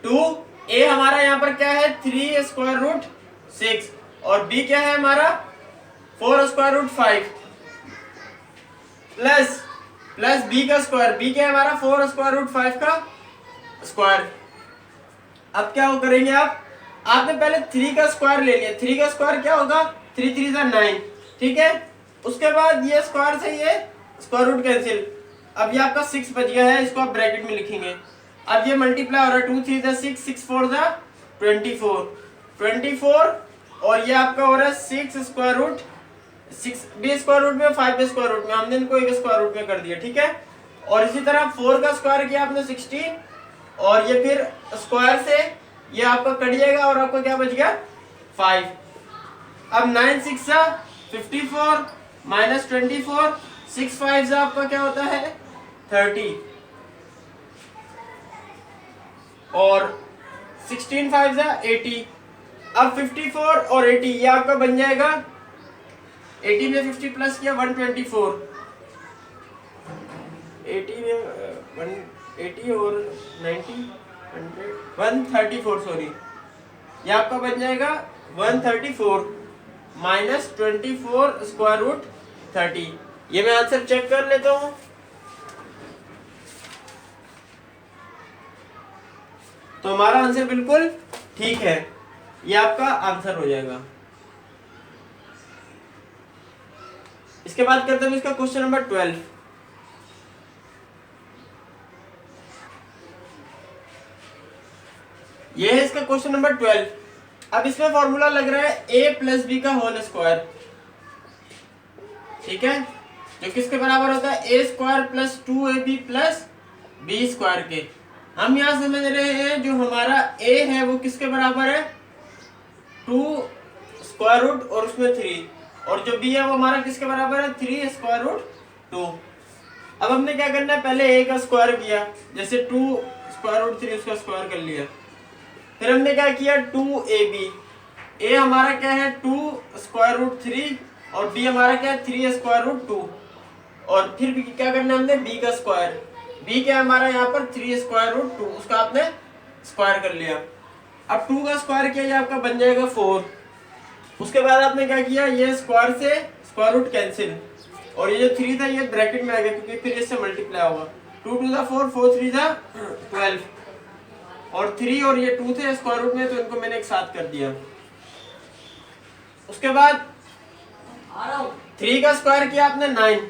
2a हमारा यहाँ पर क्या है 3 स्क्वायर रूट 6, और b क्या है हमारा 4 स्क्वायर रूट 5, प्लस b का स्क्वायर, b क्या है हमारा 4 स्क्वायर रूट 5 का स्क्वायर। अब क्या करेंगे आपने पहले 3 का स्क्वायर ले लिया, 3 का स्क्वायर क्या होगा 3 3 9, ठीक है। उसके बाद ये स्क्वायर से ये स्क्वायर रूट कैंसिल, अब ये आपका 6 बच गया है, इसको आप ब्रैकेट में लिखेंगे। अब ये मल्टीप्लाई हो रहा है 2 3 6, 6 4 24, और ये आपका हो रहा है 6 square root 6 B square root में 5 बी स्क्वायर रूट में, हमने इनको एक स्क्वायर रूट में कर दिया, ठीक है। और इसी तरह 4 का स्क्वायर किया आपने 16, और ये फिर स्क्वायर से ये आपका कट जाएगा और आपका क्या बच गया 5। अब 9 6 54 माइनस 24, 6 5 आपका क्या होता है 30, और 16 5 80। अब 54 और 80 ये आपका बन जाएगा, 80 में 50 प्लस किया 124, 80 में 180 और 90 134, सॉरी ये आपका बन जाएगा 134 माइनस 24 स्क्वायर रूट 30। ये मैं आंसर चेक कर लेता हूं। तो हमारा आंसर बिल्कुल ठीक है, ये आपका आंसर हो जाएगा। इसके बाद करते हैं इसका क्वेश्चन नंबर 12। ये है इसका क्वेश्चन नंबर 12। अब इसमें फॉर्मूला लग रहा है a प्लस बी का होल स्क्वायर, ठीक है, जो किसके बराबर होता है A square plus 2ab plus B square के। हम यहां समझ रहे हैं जो हमारा a है वो किसके बराबर है 2 स्क्वायर रूट और उसमें 3, और जो b है वो हमारा किसके बराबर है 3 स्क्वायर रूट 2। अब हमने क्या करना है, पहले a का स्क्वायर किया, जैसे 2 स्क्वायर रूट 3 उसका स्क्वायर कर लिया। फिर हमने क्या किया 2ab, a हमारा क्या है 2 स्क्वायर रूट 3 और b हमारा क्या है 3 स्क्वायर रूट 2, और फिर भी क्या करना है हमने b का स्क्वायर, b क्या है हमारा यहाँ पर 3 स्क्वायर रूट 2, उसका आपने स्क्वायर कर लिया। अब 2 का स्क्वायर किया ये आपका बन जाएगा 4। उसके बाद आपने क्या किया, ये स्क्वायर से स्क्वायर रूट कैंसिल, और ये जो 3 था ये ब्रैकेट में आ गया क्योंकि फिर इससे मल्टीप्लाई होगा। 2 2 4, 4 3 12, और 3 और ये 2 थे स्क्वायर रूट में, तो इनको मैंने एक साथ कर दिया। उसके बाद 3 का स्क्वायर किया आपने 9,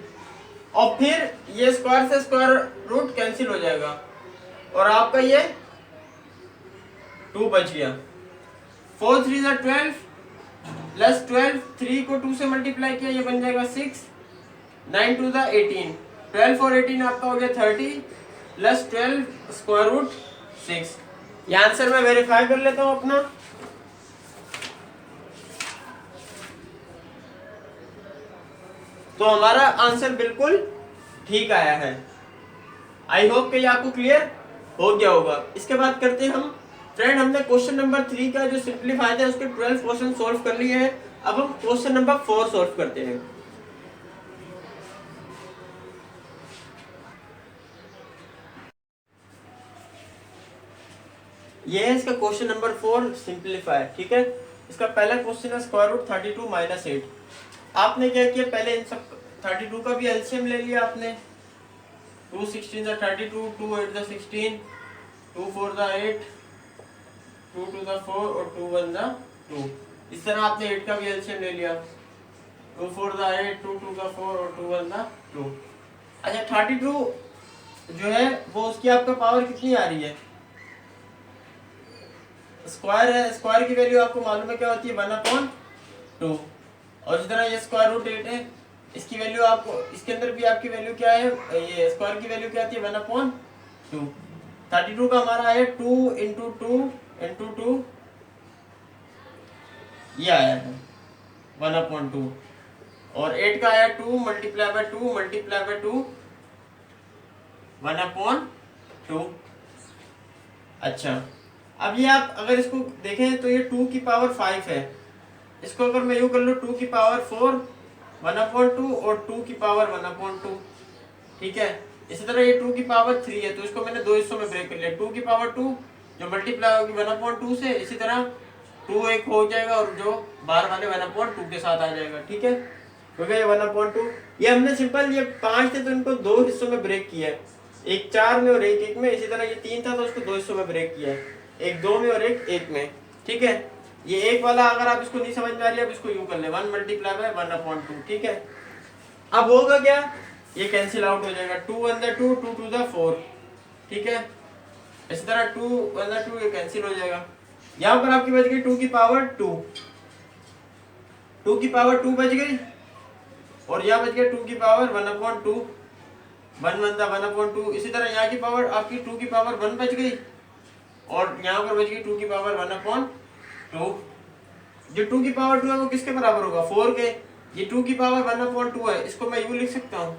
और फिर ये स्क्वायर से स्क्वायर रूट कैंसिल हो जाएगा, और आपका ये 2 बच गया। 4 3 12 प्लस 12, 3 को 2 से मल्टीप्लाई किया ये बन जाएगा 6, 9 2 18, 12 और 18 आपका हो गया 30 प्लस 12 स्क्वायर रूट 6। ये आंसर मैं वेरीफाई कर लेता हूं अपना। तो हमारा आंसर बिल्कुल ठीक आया है। आई होप कि ये आपको क्लियर हो गया होगा। इसके बाद करते हैं हम फ्रेंड, हमने क्वेश्चन नंबर 3 का जो सिंप्लीफाई था उसके 12 क्वेश्चन सॉल्व कर लिए हैं। अब हम क्वेश्चन नंबर 4 सॉल्व करते हैं। ये है इसका क्वेश्चन नंबर 4 सिंप्लीफाई, ठीक है। इसका पहला क्वेश्चन है स्क्वायर रूट 32 माइनस 8। आपने क्या किया, पहले इन सब 32 का भी एलसीएम ले लिया आपने। 2 16 द 32, 2 8 द 16, 2 4 द 8, 2 2 द 4 और 2 1 द 2। इस तरह आपने 8 का भी एलसीएम ले लिया। 2 4 द 8, 2 2 द 4 और 2 1 द 2। अच्छा 32 जो है वो उसकी आपका पावर कितनी आ रही है, स्क्वायर है, स्क्वायर की वैल्यू आपको मालूम है क्या होती है, 1/2। और जिस तरह ये स्क्वायर रूट 8 है, इसकी वैल्यू आपको, इसके अंदर भी आपकी वैल्यू क्या है, ये स्क्वायर की वैल्यू क्या आती है, 1/2। 32 का हमारा है 2 इंटू 2 इंटू 2, ये आया है 1/2। और 8 का आया 2 मल्टीप्लाई बाय 2 मल्टीप्लाई बाय 2, 1/2। अच्छा अब ये आप अगर इसको देखें तो ये 2 की पावर 5 है, इसको अगर मैं यूँ कर लूँ 2 की पावर 4 1/2 और 2 की पावर 1/2, ठीक है। इसी तरह ये 2 की पावर 3 है, तो इसको मैंने दो हिस्सों में ब्रेक कर लिया। 2 की पावर 2 जो मल्टीप्लाई होगी 1/2 से, इसी तरह 2 एक हो जाएगा और जो बाहर वाले 1/2 के साथ आ जाएगा, ठीक है। क्योंकि ये 1/2 ये हमने सिंपल, ये 5 थे तो इनको दो हिस्सों में ब्रेक किया है, एक 4 में और एक 1 में। इसी तरह ये 3 था तो उसको दो हिस्सों में ब्रेक किया है, एक 2 में और एक 1 में, ठीक है। ये एक वाला अगर आप इसको नहीं समझ में आ रही है, अब इसको यूं कर ले 1 मल्टीप्लाई बाय 1/2, ठीक है। अब होगा क्या, ये कैंसिल आउट हो जाएगा, 2 1 द 2, 2 2 द 4, ठीक है। इसी तरह 2 1 द 2 ये कैंसिल हो जाएगा। यहाँ पर आपकी बच गई 2 की पावर 2, 2 की पावर 2 बच गई, और यहाँ बच गया 2 की पावर 1/2, 1 1 द 1/2। इसी तरह यहाँ की पावर आपकी 2 की पावर 1 बच गई, और यहाँ पर बच गई 2 की पावर 1/2। जो 2 की पावर 2 है वो किसके बराबर होगा, 4 के। ये 2 की पावर 1/2 है, इसको मैं यूं लिख सकता हूँ,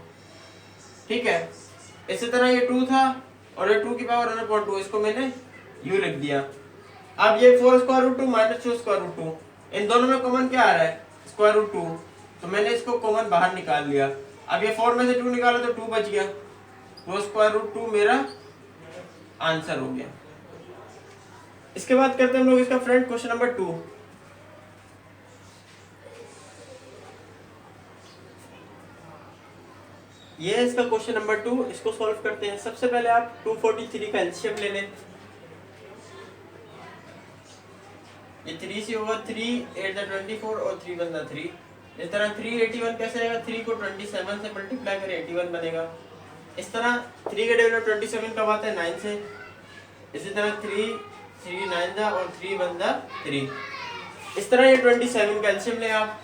ठीक है। इसी तरह ये 2 था और ये 2 की पावर 1/2, इसको मैंने यूं लिख दिया। अब ये 4 स्क्वायर रूट 2 माइनस 2 स्क्वायर रूट 2, इन दोनों में कॉमन क्या आ रहा है, स्क्वायर रूट 2, तो मैंने इसको कॉमन बाहर निकाल लिया। अब ये 4 में से 2 निकाला तो 2 बच गया, तो स्क्वायर रूट 2 मेरा आंसर हो गया। इसके बाद करते हैं हम लोग इसका फ्रेंड क्वेश्चन नंबर 2। ये है इसका क्वेश्चन नंबर 2, इसको सॉल्व करते हैं। सबसे पहले आप 243 का एलसीएम ले लें। ये 3 से होगा 3 8 द 24 और 3 1 द 3। इस तरह 381 कैसे आएगा, 3 को 27 से मल्टीप्लाई करें 81 बनेगा। इस तरह 3 का डिवाइड 27 कब आता है, 9 से। इसी तरह 3 3 9 द और 3 1 द 3। इस तरह ये 27 का एलसीएम लें आप।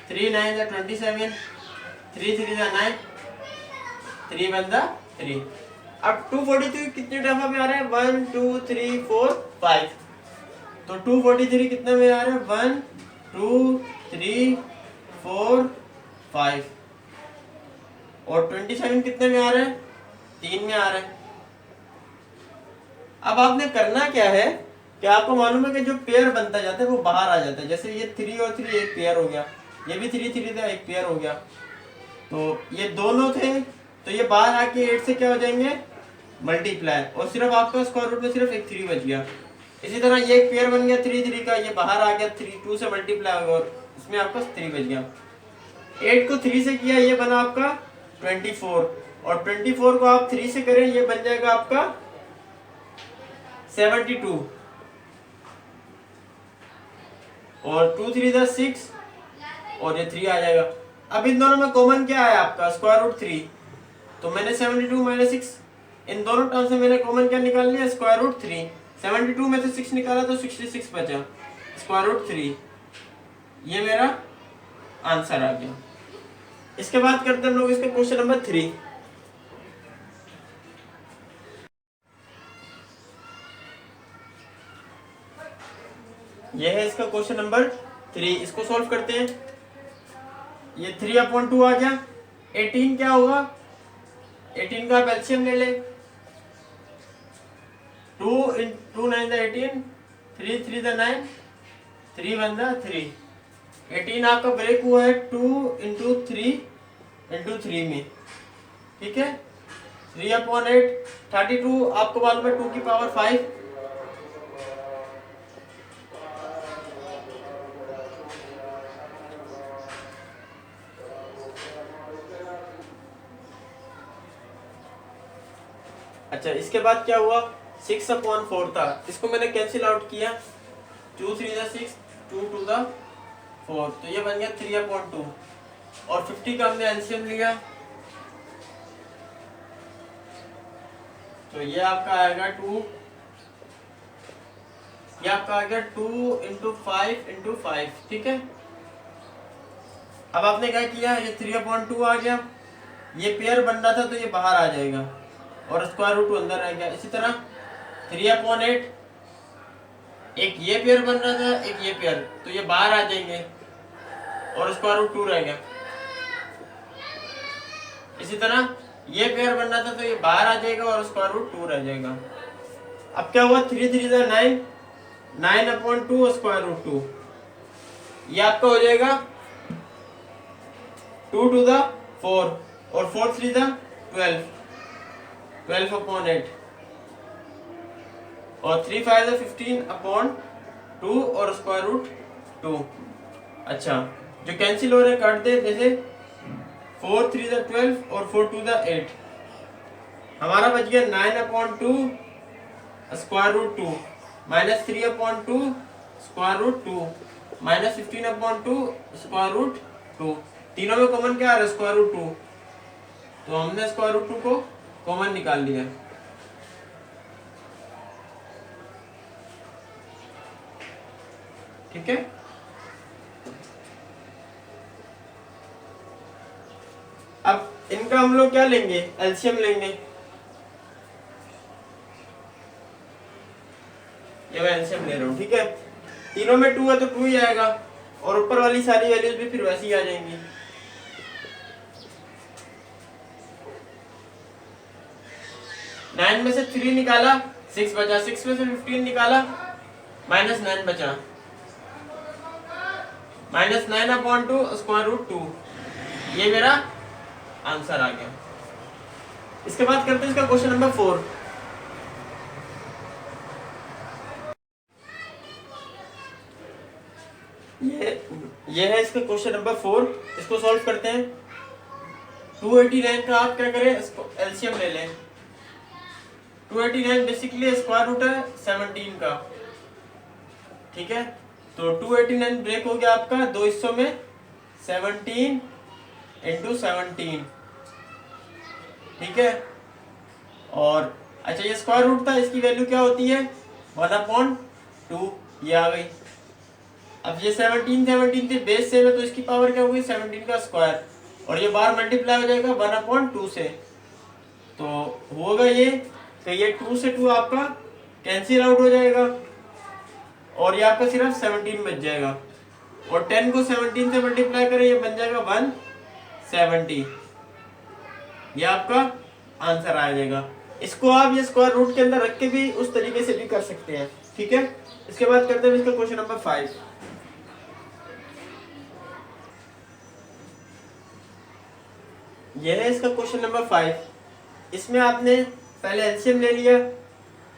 3 9 द 27, 3 3 द 9, 3 1 द 3। अब 243 कितने दफा में आ रहा है, 1 2 3 4 5। तो 243 कितने में आ रहा है, 1 2 3 4 5। और 27 कितने में आ रहा है, 3 में आ रहा है। अब आपने करना क्या है कि आपको मालूम है कि जो पेयर बनता जाता है वो बाहर आ जाता है। जैसे ये 3 और 3 एक पेयर हो गया, ये भी 3 3 था एक पेयर हो गया, तो ये दोनों थे तो ये बाहर आके 8 से क्या हो जाएंगे, मल्टीप्लाई, और सिर्फ आपका स्क्वायर रूट में सिर्फ एक 3 बच गया। इसी तरह ये एक पेयर बन गया 3 3 का, ये बाहर आ गया 3 2 से मल्टीप्लाई हो गया और इसमें आपका 3 बच गया। 8 को 3 से किया, ये बना आपका 24, और 24 को आप 3 से करें, ये बन जाएगा आपका 72, और 2 3 द 6 और ये 3 आ जाएगा। अब इन दोनों में कॉमन क्या है आपका, स्क्वायर रूट 3, तो मैंने 72 माइनस 6 इन दोनों टर्म से मैंने कॉमन क्या निकाल लिया, स्क्वायर रूट 3। 72 में से 6 निकाला तो 66 बचा, स्क्वायर रूट 3। ये मेरा आंसर आ गया। इसके बाद करते हैं हम लोग इसका क्वेश्चन नंबर 3। यह है इसका क्वेश्चन नंबर 3, इसको सॉल्व करते हैं। ये 3/2 आ गया। 18 क्या होगा, 18 का आप एलसीएम ले ले। 2 2 9 द 18, 3 3 द 9, 3 1 द 3। 18 आपका ब्रेक हुआ है 2 इंटू 3 इंटू 3 में, ठीक है। 3/8, 32 आपको मालूम है 2 की पावर 5, अच्छा, इसके बाद क्या हुआ, 6/4 था, इसको मैंने कैंसिल आउट किया, 2 3 6, 2 2 4, तो ये बन गया 3/2। और 50 का हमने एलसीएम लिया, तो ये आपका आएगा 2, ये आपका आ गया 2 × 5 × 5, ठीक है। अब आपने क्या किया, ये 3/2 आ गया, ये पेयर बन रहा था तो ये बाहर आ जाएगा और स्क्वायर रूट अंदर आ गया। इसी तरह 3/8, एक ये पेयर बन रहा था, एक ये पेयर, तो ये बाहर आ जाएंगे और स्क्वायर रूट 2 रहेगा। इसी तरह ये पेयर बन रहा था तो ये बाहर आ जाएगा और स्क्वायर रूट 2 रह जाएगा। अब क्या हुआ, 3 3 9, 9/2 स्क्वायर रूट 2, ये आपका हो जाएगा 2 2 4 और 4 3 12, 12/8 और 3 5 15/2 और स्क्वायर रूट 2। अच्छा, जो कैंसिल हो रहे हैं काट दे, जैसे 4 3 12 और 4 2 8, हमारा बच गया 9/2 स्क्वायर रूट 2 माइनस 3/2 स्क्वायर रूट 2 माइनस 15/2 स्क्वायर रूट 2। तीनों में कॉमन क्या आ रहा है, स्क्वायर रूट 2, तो हमने स्क्वायर रूट 2 को कॉमन निकाल लिया। ठीक है, अब इनका हम लोग क्या लेंगे, एलसीएम लेंगे। ये मैं एलसीएम ले रहा हूँ, ठीक है। तीनों में 2 है तो 2 ही आएगा और ऊपर वाली सारी वैल्यूज भी फिर वैसी ही आ जाएंगी। नाइन में से 3 निकाला, 6 बचा, 6 में से 15 निकाला, -9 बचा, -9/2 स्क्वायर रूट 2, ये मेरा आंसर आ गया। इसके बाद करते हैं इसका क्वेश्चन नंबर 4। ये है इसका क्वेश्चन नंबर 4, इसको सॉल्व करते हैं। 289 का आप क्या करें, इसको एलसीएम ले लें। 289 बेसिकली स्क्वायर रूट है 17 का, ठीक है। तो 289 ब्रेक हो गया आपका 2 हिस्सों में, 17 × 17, ठीक है। और अच्छा, ये स्क्वायर रूट था, इसकी वैल्यू क्या होती है, 1/2, ये आ गई। अब ये 17 थे, बेस सेम है तो इसकी पावर क्या होगी, 17 का स्क्वायर, और ये बार मल्टीप्लाई हो जाएगा 1/2 से, तो होगा ये, तो ये 2 से 2 आपका कैंसिल आउट हो जाएगा और ये आपका सिर्फ 17 बच जाएगा, और 10 को 17 से मल्टीप्लाई करें, ये बन जाएगा 170, ये आपका आंसर आ जाएगा। इसको आप ये स्क्वायर रूट के अंदर रख के भी उस तरीके से भी कर सकते हैं, ठीक है। इसके बाद करते हैं इसका क्वेश्चन नंबर 5। यह है इसका क्वेश्चन नंबर 5। इसमें आपने पहले एलसीएम ले लिया,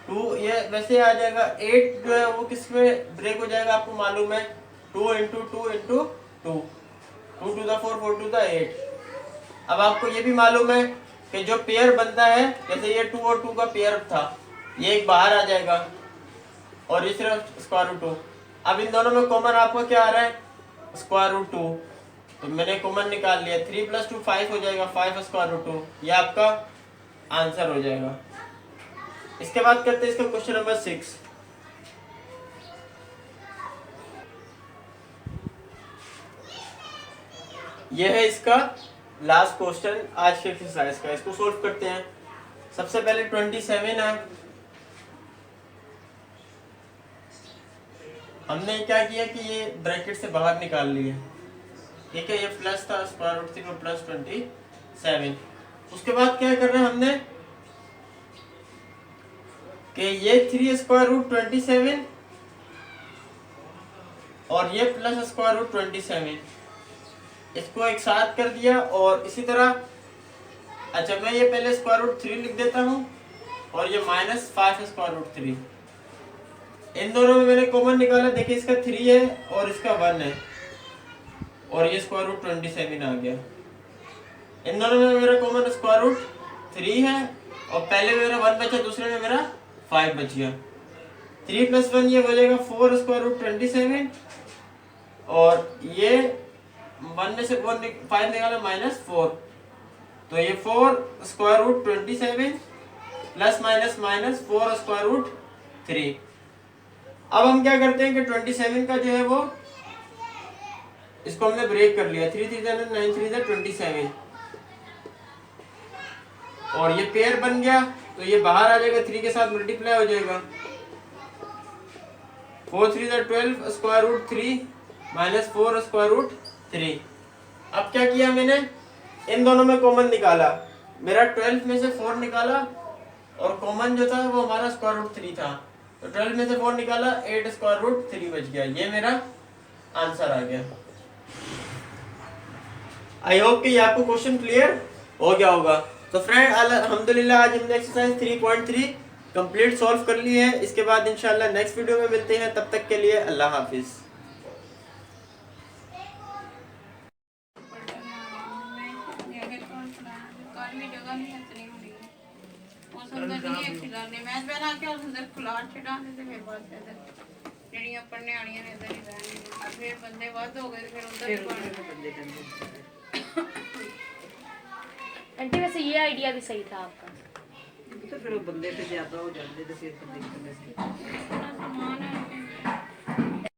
2, ये वैसे आ जाएगा 8 जो है वो किस में ब्रेक हो जाएगा आपको मालूम है, 2 × 2 × 2, 2 2 4 4 2 8। अब आपको ये भी मालूम है कि जो पेयर बनता है, जैसे ये 2 और 2 का पेयर था, ये एक बाहर आ जाएगा और ये सिर्फ स्क्वायर रूट 2। अब इन दोनों में कॉमन आपको क्या आ रहा है, स्क्वायर रूट 2, तो मैंने कॉमन निकाल लिया, 3 + 2 5 हो जाएगा, 5 स्क्वायर रूट 2, ये आपका आंसर हो जाएगा। इसके बाद करते हैं इसका क्वेश्चन नंबर 6। यह है इसका लास्ट क्वेश्चन आज के एक्सरसाइज का, इसको सोल्व करते हैं। सबसे पहले 27 है, हमने क्या किया कि ये ब्रैकेट से बाहर निकाल लिए, ठीक है। ये प्लस था, स्क्वायर रूट 3 प्लस 27। उसके बाद क्या करना है हमने कि ये 3 स्क्वायर रूट 27 और ये प्लस स्क्वायर रूट 27, इसको एक साथ कर दिया। और इसी तरह अच्छा, मैं ये पहले स्क्वायर रूट 3 लिख देता हूँ और ये -5 स्क्वायर रूट 3, इन दोनों में मैंने कॉमन निकाला, देखिए इसका 3 है और इसका 1 है और ये स्क्वायर रूट 27 आ गया। इन दोनों में मेरा कॉमन स्क्वायर रूट 3 है और पहले में मेरा 1 बचा, दूसरे में मेरा 5 बच गया। 3 + 1 ये हो जाएगा 4 स्क्वायर रूट 27, और ये 1 में से 5 निकाला -4, तो ये 4 square root 27 plus minus minus 4 square root 3। अब हम क्या करते हैं कि 27 का जो है वो इसको हमने ब्रेक कर लिया, 3 3 9 3 27, और ये पेयर बन गया, तो ये बाहर आ जाएगा, 3 के साथ मल्टीप्लाई हो जाएगा। 4 3 12 स्क्वायर रूट 3 माइनस 4 स्क्वायर रूट 3। अब क्या किया मैंने, इन दोनों में कॉमन निकाला, मेरा 12 में से 4 निकाला, और कॉमन जो था वो हमारा स्क्वायर रूट 3 था, तो 12 में से 4 निकाला, 8 स्क्वायर रूट 3 बच गया। ये मेरा आंसर आ गया। आई होप कि आपको क्वेश्चन क्लियर हो गया होगा। तो फ्रेंड अल्हम्दुलिल्लाह आज हमने एक्सरसाइज 3.3 कंप्लीट सॉल्व कर ली है। इसके बाद इंशाल्लाह नेक्स्ट वीडियो में मिलते हैं, तब तक के लिए अल्लाह हाफिज। ਜਿਹੜੀਆਂ ਪੜਨੇ ਵਾਲੀਆਂ ਨੇ ਇਦਾਂ ਹੀ ਰਹਿਣਗੀਆਂ, ਫਿਰ ਬੰਦੇ ਵੱਧ ਹੋ ਗਏ ਤੇ ਫਿਰ ਉਧਰ ਹੀ ਪਾਣੀ। आंटी वैसे ये आइडिया भी सही था आपका, तो फिर वो बंदे पे ज्यादा हो जाते थे, फिर दिक्कत है। सामान है